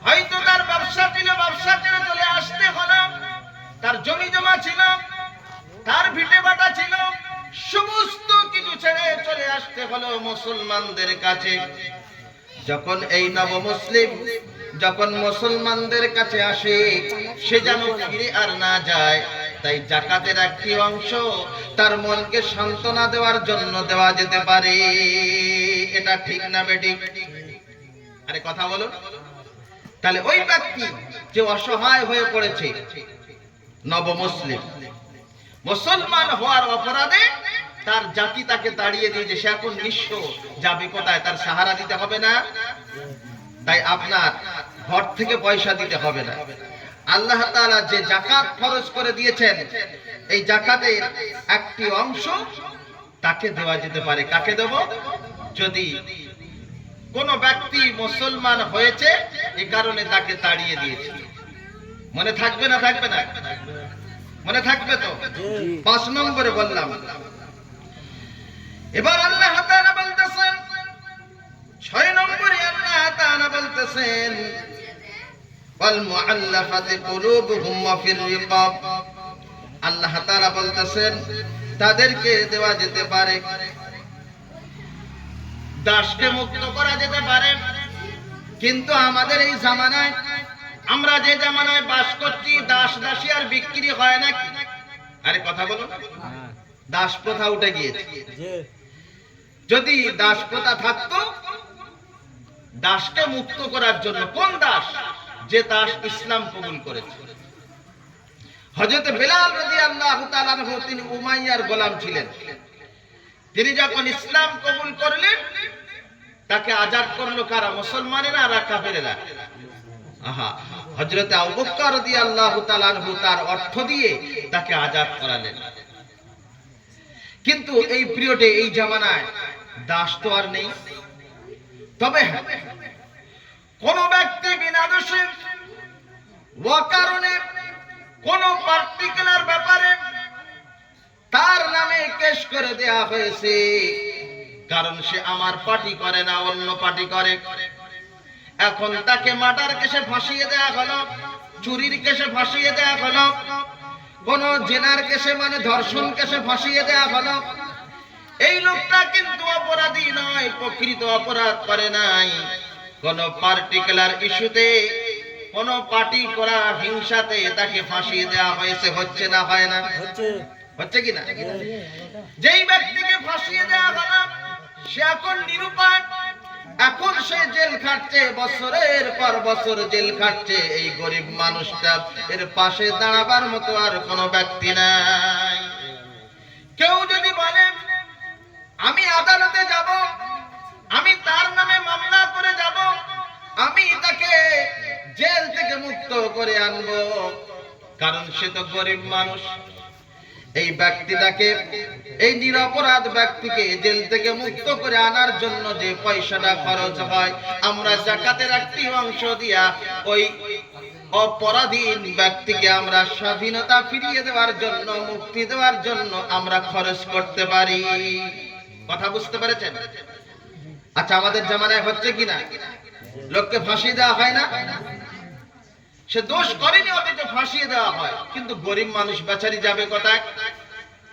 হয়তো তার ব্যবসা ছিল, ব্যবসা ছেড়ে চলে আসতে হলো, তার জমি জমা ছিল, তার ভিটে বাটা ছিল, সমস্ত কিছু ছেড়ে চলে আসতে হলো মুসলমানদের কাছে। যখন এই নবমুসলিম যখন মুসলমানদের কাছে আসে, সে যেন ফিরে আর না যায়, তাই যাকাতের একটি অংশ তার মনকে সান্ত্বনা দেওয়ার জন্য দেওয়া যেতে পারে। এটা ঠিক না বেঠিক? আরে কথা বলো। তাহলে ওই ব্যক্তি যে অসহায় হয়ে পড়েছে, নবমুসলিম, মুসলমান হওয়ার অপরাধে তার জাতি তাকে তাড়িয়ে দিয়েছে, সে এখন নিঃস্ব, যাবে কোথায়? তার সাহারা দিতে হবে না? তাই আপনার ঘর থেকে পয়সা দিতে হবে না। আল্লাহ তাআলা যে যাকাত ফরজ করে দিয়েছেন, এই যাকাতের একটি অংশ তাকে দেওয়া যেতে পারে। কাকে দেব? যদি কোন ব্যক্তি মুসলমান হয়েছে, এই কারণে তাকে তাড়িয়ে দিয়েছে। মনে থাকবে না? থাকবে না? মনে থাকবে তো? 5 নম্বরে বললাম। এবার আল্লাহ তাআলা বলতেছেন, 6 নম্বরে আল্লাহ তাআলা বলতেছেন, ওয়াল মুআল্লাফাতি কুলুবুহুম ওয়া ফির রিকাব। আল্লাহ তাআলা বলতেছেন তাদেরকে দেওয়া যেতে পারে, দাসকে মুক্ত করা যেতে পারে। কিন্তু আমাদের এই জামানায়, আমরা যে জামানায় বাস করছি, দাস দাসী আর বিক্রি হয় নাকি? আরে কথা বলো। দাস প্রথা উঠে গিয়েছে। যদি দাস প্রথা থাকতো, দাসকে মুক্ত করার জন্য, কোন দাস? যে দাস ইসলাম কবুল করেছে। হযরত বেলাল রাদিয়াল্লাহু তাআলা আনহু, তিনি উমাইয়ার গোলাম ছিলেন। তিনি যখন ইসলাম কবুল করলেন, তাকে আজাদ করলো কারা? মুসলমানেরা আর কাফেরেরা? আহা, হযরত আবু বকর রাদিয়াল্লাহু তাআলা আনহু তার অর্থ দিয়ে তাকে আজাদ করালেন। কিন্তু এই পিরিয়ডে, এই জামানায় দাস তো আর নেই। তবে কোন ব্যক্তি বিনা দোষে অকারণে কোন পার্টিকুলার ব্যাপারে তার নামে কেস করে দেয়া হয়েছে, কারণ সে আমার পার্টি করে না, অন্য পার্টি করে। এখন তাকে মার্ডার কেসে ফাঁসিয়ে দেয়া হলো, চুরির কেসে ফাঁসিয়ে দেয়া হলো, কোন জেনার কেসে মানে ধর্ষণ কেসে ফাঁসিয়ে দেয়া হলো। এই লোকটা কিন্তু অপরাধী নয়, প্রকৃত অপরাধ করে নাই। কোন পার্টিকুলার ইস্যুতে, কোন পার্টি করা হিংসাতে তাকে ফাঁসিয়ে দেওয়া হয়েছে। হচ্ছে না হয় না? হচ্ছে কি না? যেই ব্যক্তিকে ফাঁসিয়ে দেওয়া হলো সে এখন নিরুপায়, এখন সে জেল খাটছে, বছরের পর বছর জেল খাটছে। এই গরিব মানুষটা, এর পাশে দাঁড়াবার মতো আর কোনো ব্যক্তি নাই। কেউ যদি বলে আমি আদালতে যাব, আমি তার নামে মামলা করে যাব, আমি তাকে জেল থেকে মুক্ত করে আনবো, কারণ সে তো গরিব মানুষ। এই ব্যক্তিটাকে, এই নিরপরাধ ব্যক্তিকে জেল থেকে মুক্ত করে আনার জন্য যে পয়সাটা খরচ হয়, আমরা যাকাতের একটি অংশ দিয়া ওই অপরাধীন ব্যক্তিকে আমরা স্বাধীনতা ফিরিয়ে দেওয়ার জন্য, মুক্তি দেওয়ার জন্য আমরা খরচ করতে পারি। কথা বুঝতে পেরেছেন? আচ্ছা, আমাদের জামানায় হচ্ছে কিনা? লোককে ফাঁসি দেওয়া হয় না? সে দোষ করেনি অথচ ফাঁসিয়ে দেওয়া হয়, কিন্তু গরিব মানুষ বেচারি যাবে কোথায়?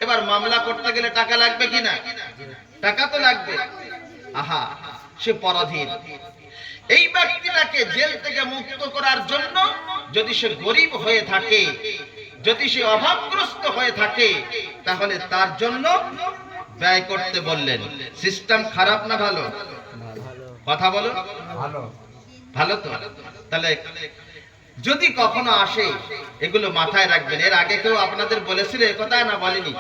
এবার মামলা করতে গেলে টাকা লাগবে কিনা? টাকা তো লাগবে। আহা, সে পরাধীন। এই ব্যক্তিটাকে জেল থেকে মুক্ত করার জন্য যদি সে গরিব হয়ে থাকে, যদি সে অভাবগ্রস্ত হয়ে থাকে, তাহলে তার জন্য ব্যয় করতে বললেন। সিস্টেম খারাপ না ভালো? কথা বলো। ভালো। ভালো তো? তাহলে যদি কখনো আসে, এগুলো মাথায় রাখবেন। এর আগে কেউ আপনাদের বলেছিল এ কথা? না, বলেনি।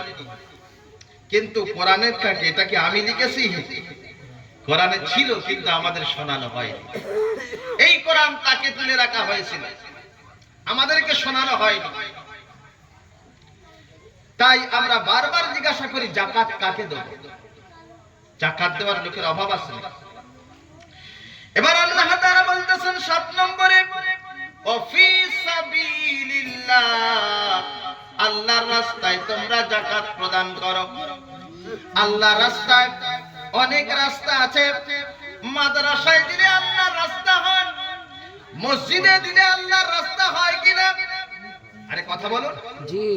কিন্তু কোরআনের কাছে, এটা কি আমি লিখেছি? কোরআনে ছিল, কিন্তু আমাদের শোনানো হয়নি। এই কোরআন তাকে তুলে রাখা হয়েছিল, আমাদেরকে শোনানো হয়নি। তাই আমরা বারবার জিজ্ঞাসা করি, যাকাত কাকে দেব? যাকাত দেওয়ার লোকের অভাব আছে। এবার আল্লাহ তাআলা বলতেছেন ৭ নম্বরে, ওয়াফি সাবিলিল্লাহ, আল্লাহর রাস্তায় তোমরা যাকাত প্রদান করো। আল্লাহর রাস্তায় অনেক রাস্তা আছে। মাদ্রাসায় দিলে আল্লাহর রাস্তা হয়, মসজিদে দিলে আল্লাহর রাস্তা হয় কিনা? আরে কথা বলুন। জি।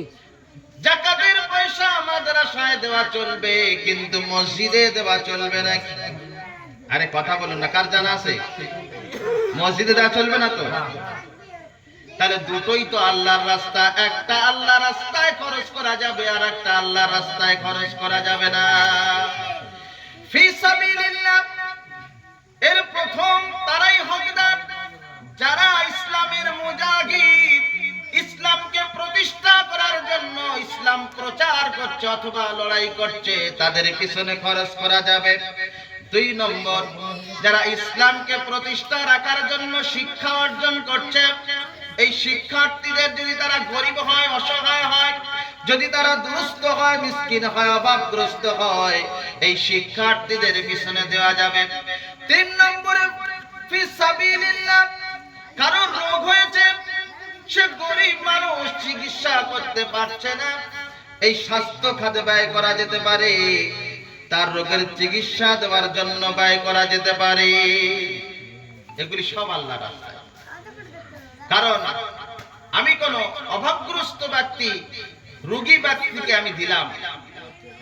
যাকাতের পয়সা মাদ্রাসায় দেওয়া চলবে, কিন্তু মসজিদে দেওয়া চলবে না। আরে কথা বলুন না, কার জানা আছে? মসজিদে দেওয়া চলবে না তো? তাহলে দুটোই তো আল্লাহর রাস্তা। একটা আল্লাহর রাস্তায় খরচ করা যাবে, আর একটা আল্লাহর রাস্তায় খরচ করা যাবে না। ফি সাবিলিল্লাহ এর প্রথম তারাই হকদার যারা ইসলামের মুজাহিদ, ইসলামকে প্রতিষ্ঠা করার জন্য ইসলাম প্রচার করছে অথবা লড়াই করছে, তাদের পিছনে খরচ করা যাবে। ২ নম্বর, যারা ইসলামকে প্রতিষ্ঠা রাখার জন্য শিক্ষা অর্জন করছে, এই শিক্ষার্থীদের যদি তারা গরিব হয়, অসহায় হয়, যদি তারা দুস্থ হয়, মিসকিন হয়, অভাবগ্রস্ত হয়, এই শিক্ষার্থীদের পিছনে দেওয়া যাবে। ৩ নম্বরে, ফি সাবিলিল্লাহ, কারো রোগ হয়েছে, সে গরিব মানুষ, চিকিৎসা করতে পারছে না, এই স্বাস্থ্য খাতে ব্যয় করা যেতে পারে, তার রোগের চিকিৎসা দেওয়ার জন্য ব্যয় করা যেতে পারে। এগুলি সব আল্লাহর রাস্তায়। কারণ আমি কোন অভাবগ্রস্ত ব্যক্তি, রোগী ব্যক্তিকে আমি দিলাম,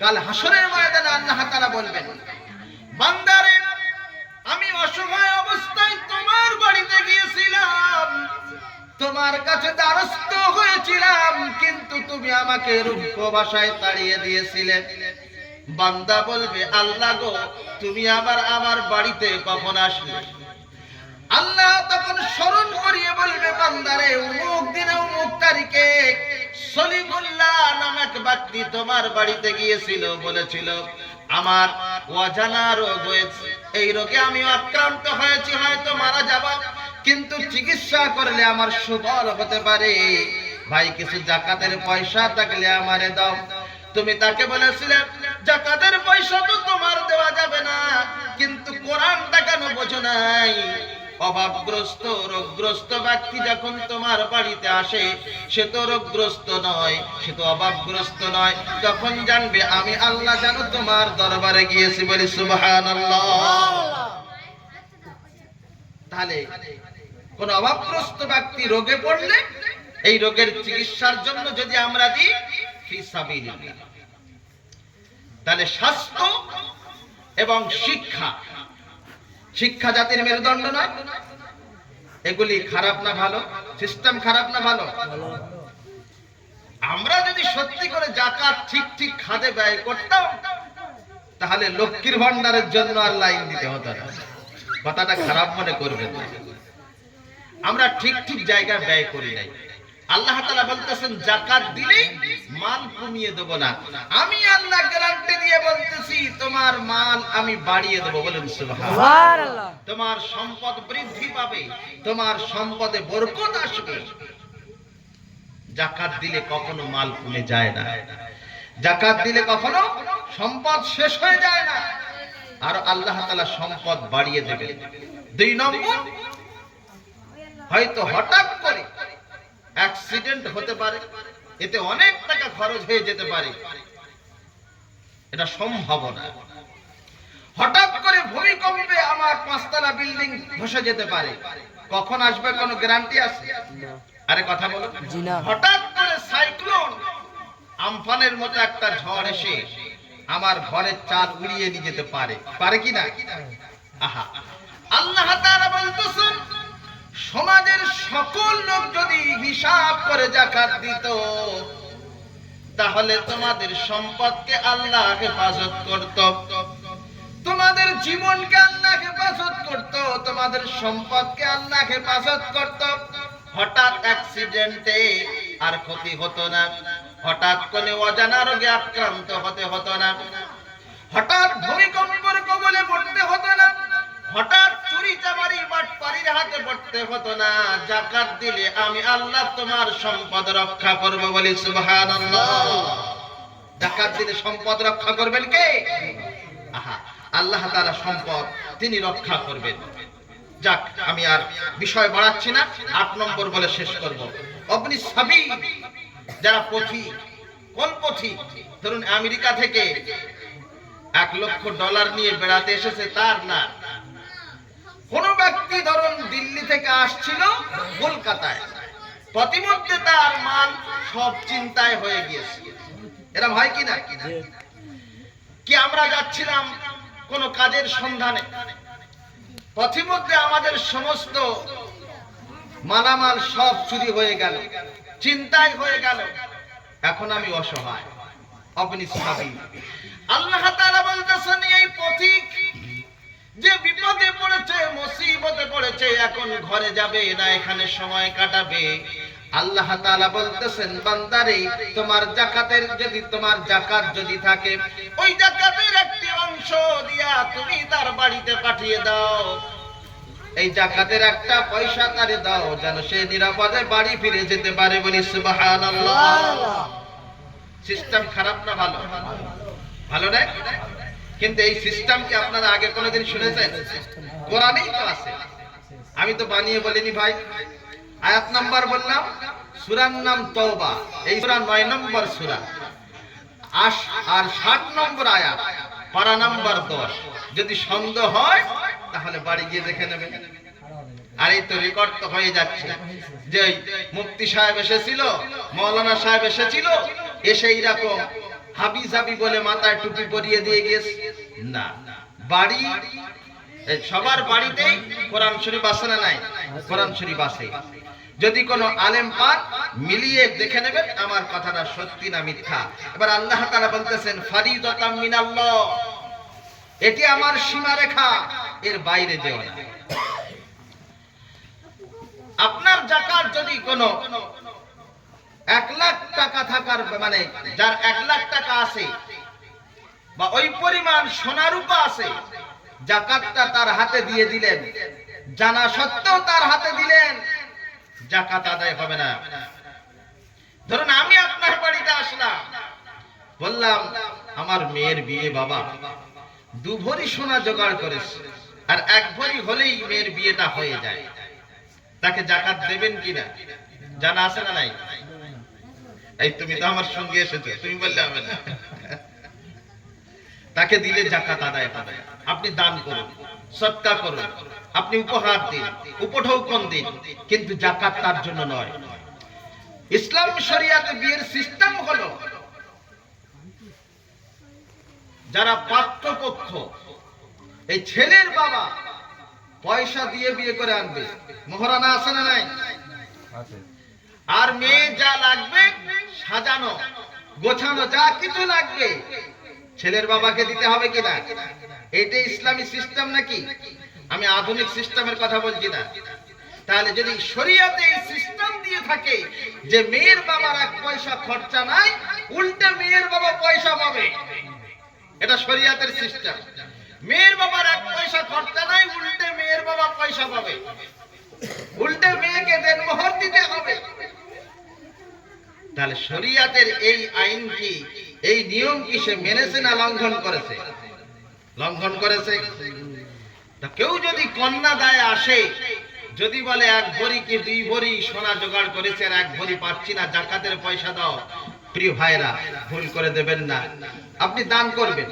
কাল হাসরের ময়দানে আল্লাহ তাআলা বলবেন, বান্দারে আমি অসহায় অবস্থায় তোমার বাড়িতে গিয়েছিলাম, তোমার কাছে দ্বারস্থ হয়েছিলাম, কিন্তু তুমি আমাকে রুক্ষ ভাষায় তাড়িয়ে দিয়েছিলে। বান্দা বলবে, আল্লাহ গো, তুমি আবার আমার বাড়িতে কখন আসলে? আল্লাহ তখন স্মরণ করিয়ে বলবে, বান্দারে অমুক দিনে অমুক তারিখে সলিমুল্লাহ নামক ব্যক্তি তোমার বাড়িতে গিয়েছিল, বলেছিল আমার অজানা রোগ হয়েছে, এই রোগে আমি আক্রান্ত হয়েছি, হয়তো মারা যাব, কিন্তু চিকিৎসা করলে আমার সুফল হতে পারে। ভাই, কিছু যাকাতের পয়সা থাকলে আমারে দাও। তুমি তাকে বলেছিলে যাকাতের পয়সা তো তোমার দেওয়া যাবে না, কিন্তু কোরআনটা কেন বোঝো নাই? অভাবগ্রস্ত রোগগ্রস্ত ব্যক্তি যখন তোমার বাড়িতে আসে, সে তো রোগগ্রস্ত নয়, সে তো অভাবগ্রস্ত নয়, তখন জানবে আমি আল্লাহ যেন তোমার দরবারে গিয়েছি। বলি সুবহানাল্লাহ। তাহলে কোন অভাবগ্রস্ত ব্যক্তি রোগে পড়লে এই রোগের চিকিৎসার জন্য যদি আমরা দিই ফি সাবিলিল্লাহ, তাহলে স্বাস্থ্য এবং শিক্ষা, শিক্ষা জাতির মেরুদণ্ড নয়? এগুলি খারাপ না ভালো? সিস্টেম খারাপ না ভালো? আমরা যদি সত্যি করে যাকাত ঠিক ঠিক খাদে ব্যয় করতাম, তাহলে লক্ষ্মীর ভান্ডারের জন্য আর লাইন দিতে হতো না। কথাটা খারাপ মনে করবেন না। আমরা ঠিক ঠিক জায়গায় ব্যয় করি নাই। আল্লাহ তাআলা বলতেছেন যাকাত দিলে মাল কমিয়ে দেব না। আমি আল্লাহ গ্যারান্টি দিয়ে বলতেছি তোমার মাল আমি বাড়িয়ে দেব। বলেন সুবহানাল্লাহ। তোমার সম্পদ বৃদ্ধি পাবে, তোমার সম্পদে বরকত আসবে। যাকাত দিলে কখনো মাল কমে যায় না, যাকাত দিলে কখনো সম্পদ শেষ হয়ে যায় না, আর আল্লাহ তাআলা সম্পদ বাড়িয়ে দেবে। 2 নম্বর, হয়তো হঠাৎ করে অ্যাক্সিডেন্ট হতে পারে, এতে অনেক টাকা খরচ হয়ে যেতে পারে, এটা সম্ভাবনা। হঠাৎ করে ভূমিকম্পে আমার 5 তলা বিল্ডিং ধসে যেতে পারে, কখন আসবে কোনো গ্যারান্টি আছে? আরে কথা বলো। হঠাৎ করে সাইক্লোন আমফানের মতো একটা ঝড় এসে আমার ঘরের চাল উড়িয়ে নিয়ে যেতে পারে, পারে কি না? আহা, আল্লাহ তাআলা বলতেছেন সমাজের সকল লোক যদি হিসাব করে যাকাত দিত, তাহলে তোমাদের সম্পদকে আল্লাহ হেফাজত করত, তোমাদের জীবনকে আল্লাহ হেফাজত করত, তোমাদের সম্পদকে আল্লাহ হেফাজত করত। হঠাৎ অ্যাক্সিডেন্টে আর ক্ষতি হতো না, হঠাৎ কোন অজানা রোগে আক্রান্ত হতে হতো না, হঠাৎ ভূমিকম্পের কবলে পড়তে হতো না, হঠাৎ চুরি চামারি বাটপারির হাতে পড়তে হতো না। যাকাত দিলে আমি আল্লাহ তোমার সম্পদ রক্ষা করব। বলি সুবহানাল্লাহ। যাকাত দিলে সম্পদ রক্ষা করবেন কে? আহা, আল্লাহ তাআলা সম্পদ তিনি রক্ষা করবেন। যাক, আমি আর বিষয় বাড়াচ্ছি না, 8 নম্বর বলে শেষ করব। আপনি সাবি, যারা পথিক, কোন পথিক? ধরুন আমেরিকা থেকে $1 লক্ষ নিয়ে বেড়াতে এসেছে, তার না। কোন ব্যক্তি ধরুন দিল্লি থেকে আসছিল কলকাতায়, প্রতিমধ্যে তার মাল সব চিন্তায় হয়ে গিয়েছে। এরকম হয় কি না? কি আমরা যাচ্ছিলাম কোন কাজের সন্ধানে, প্রতিমধ্যে আমাদের সমস্ত মালামাল সব চুরি হয়ে গেল, চিন্তায় হয়ে গেল, এখন আমি অসহায়। আপনি সাবি। আল্লাহ তাআলা বলতেছেন এই পথিক যে বিপদে পড়েছে, মুসিবতে পড়েছে, এখন ঘরে যাবে না, এখানে সময় কাটাবে। আল্লাহ তাআলা বলতেছেন বান্দারে, তোমার যাকাতের যদি তোমার যাকাত যদি থাকে, ওই যাকাতের একটি অংশ দিয়া তুমি তার বাড়িতে পাঠিয়ে দাও। এই যাকাতের একটা পয়সা তারে দাও, যেন সে নিরাপদে বাড়ি ফিরে যেতে পারে। বলি সুবহানাল্লাহ। সিস্টেম খারাপ না ভালো? ভালো না? কিন্তু এই সিস্টেম কি আপনারা আগে কোনোদিন শুনেছেন? কোরআনেই তো আছে, আমি তো বানিয়ে বলিনি ভাই। আয়াত নাম্বার বললাম, সূরার নাম তওবা, এই সূরা 9 নম্বর সূরা, আর 60 নম্বর আয়াত, পারা নাম্বার 10। যদি সন্দেহ হয় তাহলে বাড়ি গিয়ে দেখে নেবেন। আর এই তো রেকর্ড তো হয়ে যাচ্ছে যে মুফতি সাহেব এসেছিল, মাওলানা সাহেব এসেছিল, এসে এইরকম হাবিজাবি বলে মাথায় টুপি পরিয়ে দিয়ে গেছে না। বাড়ি সবার বাড়িতেই কোরআন শরীফ আছে না নাই? কোরআন শরীফ আছে। যদি কোনো আলেম পাক মিলিয়ে দেখে নেবেন আমার কথাটা সত্যি না মিথ্যা। এবার আল্লাহ তাআলা বলতেছেন ফারিদাতাম মিনাল্লাহ, এটি আমার সীমারেখা, এর বাইরে যেও না। আপনার যাকাত যদি কোনো 1 লাখ টাকা থাকার মানে যার 1 লাখ টাকা আছে বা ওই পরিমাণ সোনা রূপা আছে, যাকাতটা তার হাতে দিয়ে দিলেন, জানা সত্ত্বেও তার হাতে দিলেন, যাকাত আদায় হবে না। ধরুন আমি আপনার বাড়িতে আসলাম, বললাম আমার মেয়ের বিয়ে বাবা 2 ভরি সোনা জোগাড় করেছে, আর 1 ভরি হলেই মেয়ের বিয়েটা হয়ে যায়, তাকে যাকাত দেবেন কিনা জানা আছে না নাই? এই তুমি তো আমার সঙ্গে এসেছো, তুমি বললে হবে না। তাকে দিলে যাকাত আদায় হবে। আপনি দান করুন, সদকা করুন, আপনি উপহার দিন, উপঢৌকন দিন, কিন্তু যাকাত তার জন্য নয়। ইসলাম শরিয়াতে বিয়ের সিস্টেম হলো, যারা পাত্রপক্ষ, এই ছেলের বাবা পয়সা দিয়ে বিয়ে করে আনবে, মোহরানা আছে না নাই? আর মেয়ে যা লাগবে সাজানো গোছানো যা কিছু লাগবে ছেলের বাবাকে দিতে হবে কিনা? এইটা ইসলামী সিস্টেম নাকি? আমি আধুনিক সিস্টেমের কথা বলছি না। তাহলে যদি শরিয়াতে এই সিস্টেম দিয়ে থাকে যে মেয়ের বাবার 1 পয়সা খরচা নাই, উল্টে মেয়ের বাবা পয়সা পাবে, এটা শরিয়াতের সিস্টেম। মেয়ের বাবার 1 পয়সা খরচা নাই, উল্টে মেয়ের বাবা পয়সা পাবে, উল্টে মেয়েকে দেনমোহর দিতে হবে। তাহলে শরিয়াতের এই আইন কি, এই নিয়ম কি সে মেনেছে না লঙ্ঘন করেছে? লঙ্ঘন করেছে। তা কেউ যদি কন্যা দায় আসে, যদি বলে 1 ভরি কি 2 ভরি সোনা জোগাড় করেছে আর 1 ভরি পাচ্ছি না, যাকাতের পয়সা দাও, প্রিয় ভাইরা ভুল করে দেবেন না। আপনি দান করবেন,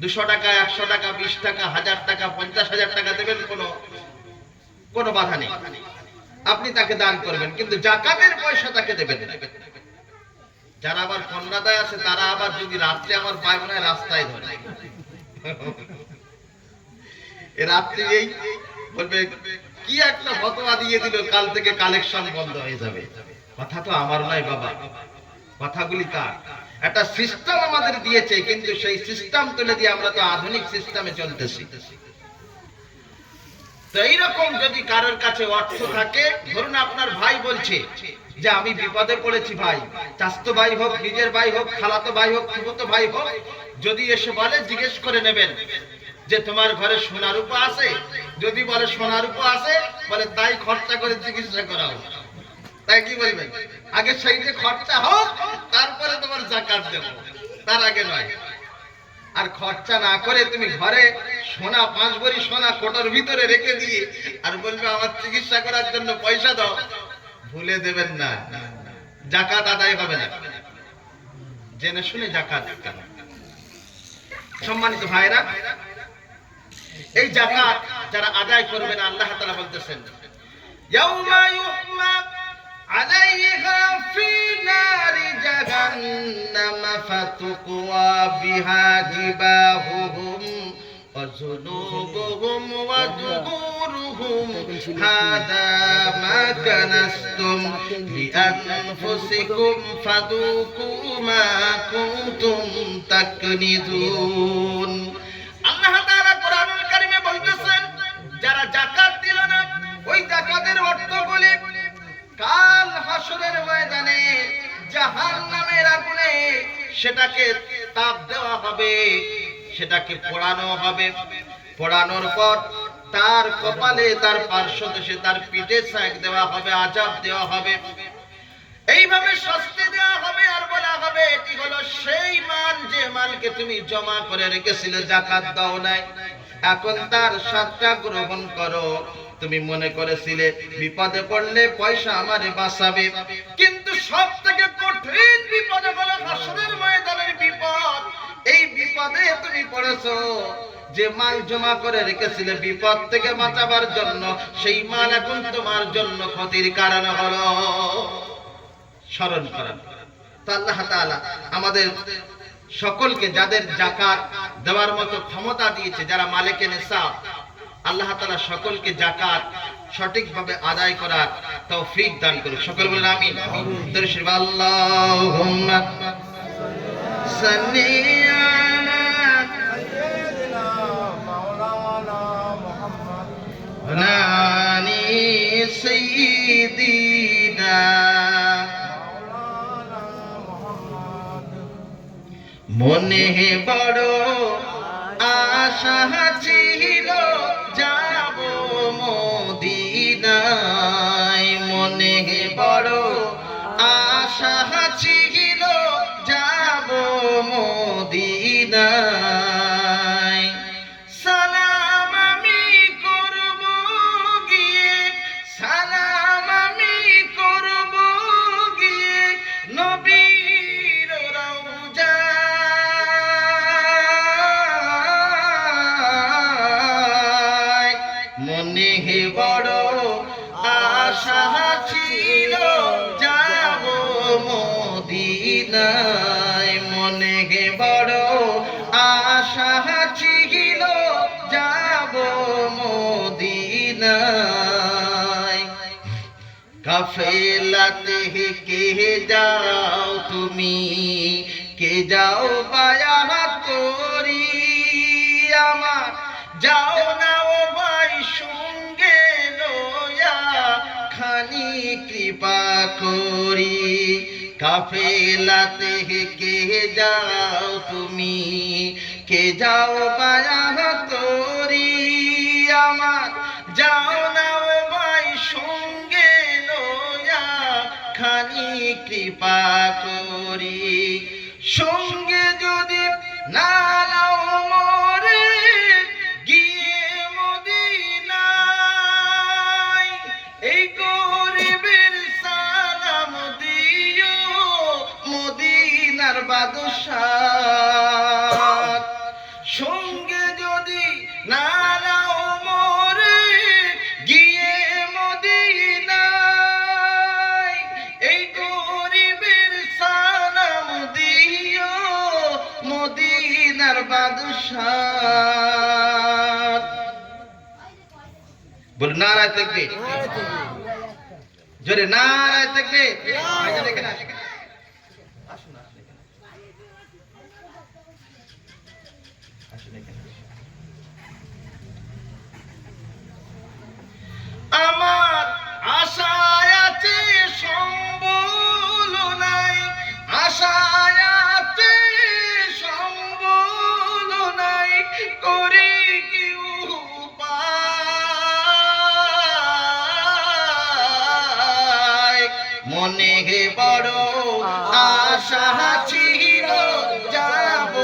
200 টাকা, 100 টাকা, 20 টাকা, 1000 টাকা, 50,000 টাকা দেবেন, কোনো বাধা নেই। আপনি তাকে দান করবেন, কিন্তু যাকাতের পয়সা তাকে দেবেন না। যারা আবার কন্যাদায় আছে তারা আবার যদি রাত্রে আমার পায় মনে হয় রাস্তায় ধরে, এ রাত্রি এই বলবে কি একটা ফতোয়া দিয়ে দিল, কাল থেকে কালেকশন বন্ধ হয়ে যাবে। কথা তো আমার নয় বাবা, কথাগুলি কার? একটা সিস্টেম আমাদের দিয়েছে, কিন্তু সেই সিস্টেম তুলে দিয়ে আমরা তো আধুনিক সিস্টেমে চলতেছি। তো এইরকম যদি কারোর কাছে অর্থ থাকে, ধরুন আপনার ভাই বলছে যে আমি বিপদে পড়েছি, ভাই, চাচতো ভাই হোক, নিজের ভাই হোক, খালাতো ভাই হোক, ফুফুতো ভাই হোক, যদি এসে বলে জিজ্ঞেস করে নেবেন যে তোমার ঘরে সোনা রূপা আছে? যদি বলে সোনা রূপা আছে, বলে তাই খরচা করে চিকিৎসা করাও। তাই কি বলবেন? আগে সেইটা খরচা হোক, তারপরে তোমার যাকাত দেব, তার আগে নয়। আর খরচা না করে তুমি ঘরে সোনা 5 ভরি সোনা কোটোর ভিতরে রেখে দিয়ে আর বলবে আমার চিকিৎসা করার জন্য পয়সা দাও, ভুলে দেবেন না, যাকাত আদায় হবে না। জেনে শুনে যাকাত দিতে হবে। সম্মানিত ভাইরা, এই যাকাত যারা আদায় করবেন, আল্লাহ তাআলা বলতেছেন ইয়াউমা ইউহমা আলাইহা ফি নারি জাহান্নাম ফাতুকওয়া বিহা জিবাহুহুম ওয়া যুনুবুহুম ওয়া যুহুরুহুম হাদা মা কানাসতুম লিআনফুসিকুম ফাদুকু মা কুনতুম তাকনিজুন। আল্লাহ তাআলা কোরআনুল কারীমে বলতেছেন, যারা যাকাত দিল না, ওই যাকাতের অর্থগুলি কাল হাসরের ময়দানে জাহান্নামের আগুনে সেটাকে তাপ দেওয়া হবে, সেটাকে পোড়ানো হবে। পোড়ানোর পর তার কপালে, তার পার্শ্বদেশে, তার পিঠে ছাক দেওয়া হবে, আযাব দেওয়া হবে। এইভাবে শাস্তি দেওয়া হবে আর বলা হবে এটি হলো সেই মাল, যে মালকে তুমি জমা করে রেখেছিলে, যাকাত দাও নাই, এখন তার স্বাদটা গ্রহণ করো। তুমি মনে করেছিলে বিপদে পড়লে পয়সা আমারে বাঁচাবে, কিন্তু সব থেকে কঠিন বিপদ হলো হাসরের ময়দানের বিপদ। এই বিপদে তুমি পড়েছো, যে মাল জমা করে রেখেছিলে বিপদ থেকে বাঁচাবার জন্য, সেই মাল এখন তোমার জন্য ক্ষতির কারণ হলো। স্মরণ করেন। তো আল্লাহ তাআলা আমাদের সকলকে, যাদের যাকাত দেওয়ার মতো ক্ষমতা দিয়েছে, যারা মালিকে নিসাব, আল্লাহ তাআলা সকলকে যাকাত সঠিকভাবে আদায় করার তৌফিক দান করুন। সকল বলেন আমিন। দরুদ শরীফ আল্লাহুম্মা সাল্লি আলা সাইয়্যিদিনা মাওলানা মুহাম্মদ ওয়া আলি সাইয়্যিদিনা মাওলানা মুহাম্মদ। মনে বড় আশা ছিল যাব মদিনায়, মনে বড় আশা ছিল যাব মদিনায়। সালাম আমি বড় আশা ছিল যাব মদিনায়, মনে বড় আশা ছিল যাব মদিনায়। কাফেলাতে কে যাও তুমি, কে যাও বায়াত করি আমার, যাও না ও ভাই সঙ্গে লয়া খানি কৃপা করি। কাফেলাতে কে যাও তুমি, কে যাও বায়াত করি আমার, যাও না ও ভাই সঙ্গে লয়া খানি কৃপা করি। সঙ্গে যদি না নাও মরে গিয়ে মদিনায়, এই গরিবের সালাম দিও মদিনার বাদশাহ। সঙ্গে যদি না নাও মরে গিয়ে মদিনায়, এই গরিবের সালাম দিও মদিনার বাদশাহ। বল নারায়ে তাকবীর, জোরে নারায়ে তাকবীর। ভাইজান এখানে আসুন, আসুন আসুন এখানে। আমার আশায় আছে সম্বল নাই, আশায় আছে সম্বল নাই, করি কি উপায়। মনে বড় আশা ছিল যাব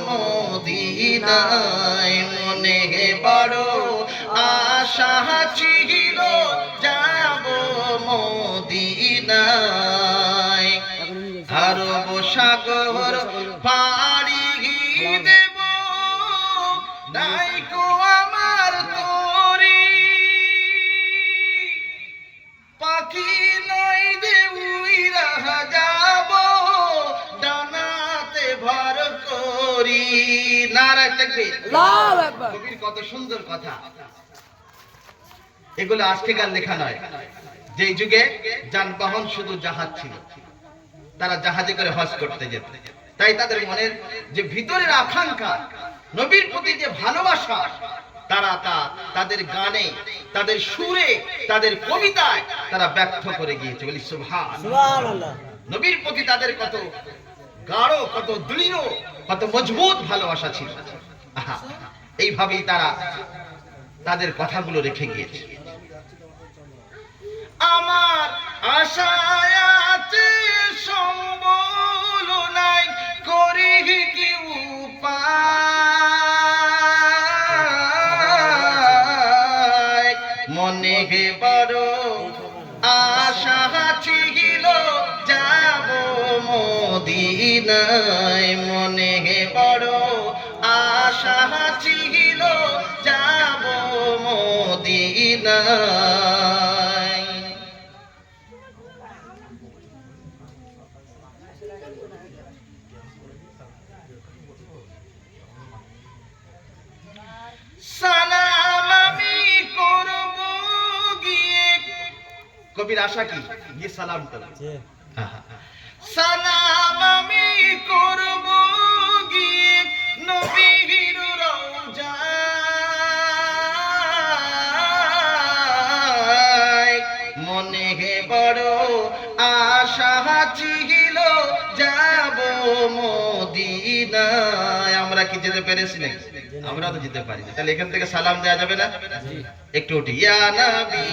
মদিনায়, মনে বড় আশা ছিল যাব মদিনায়। আরব সাগর পাড়ি দেব দাইকো আমার তোরি, পাখি নই যে উইরা যাব ডানাতে ভর করি। নারায়ে তাকবীর। আল্লাহু আকবার। কবির কত সুন্দর কথা। এগুলো আজকেকার লেখা নয়। যেই যুগে যানবাহন শুধু জাহাজ ছিল, তারা জাহাজে করে হজ করতে যেত, তাই তাদের মনের যে ভিতরের আকাঙ্ক্ষা, নবীর প্রতি যে ভালোবাসা, তারা তাদের গানে, তাদের সুরে, তাদের কবিতায় তারা ব্যক্ত করে গিয়েছে। বলি সুবহানাল্লাহ। নবীর প্রতি তাদের কত গাঢ়, কত দৃঢ়, কত মজবুত ভালোবাসা ছিল। আহা, এইভাবেই তারা তাদের কথাগুলো রেখে গিয়েছে। আমার আশায় আছে সম্বল নাই, করি কি উপায়। মনে বড় আশা ছিল যাব মদিনায়, মনে বড় আশা ছিল যাব মদিনায়। সালাম আমি করব গিয়ে, কবির আশা কি গিয়ে সালাম করবে। সালাম আমি করব গিয়ে নবীর রওজায়, মনে বড় আশা ছিল যাব মদিনায়। আমরা কি যেতে পেরেছি না? আমরা তো যেতে পারি না। তাহলে এখান থেকে সালাম দেওয়া যাবে না? একটু উঠি, ইয়া নবী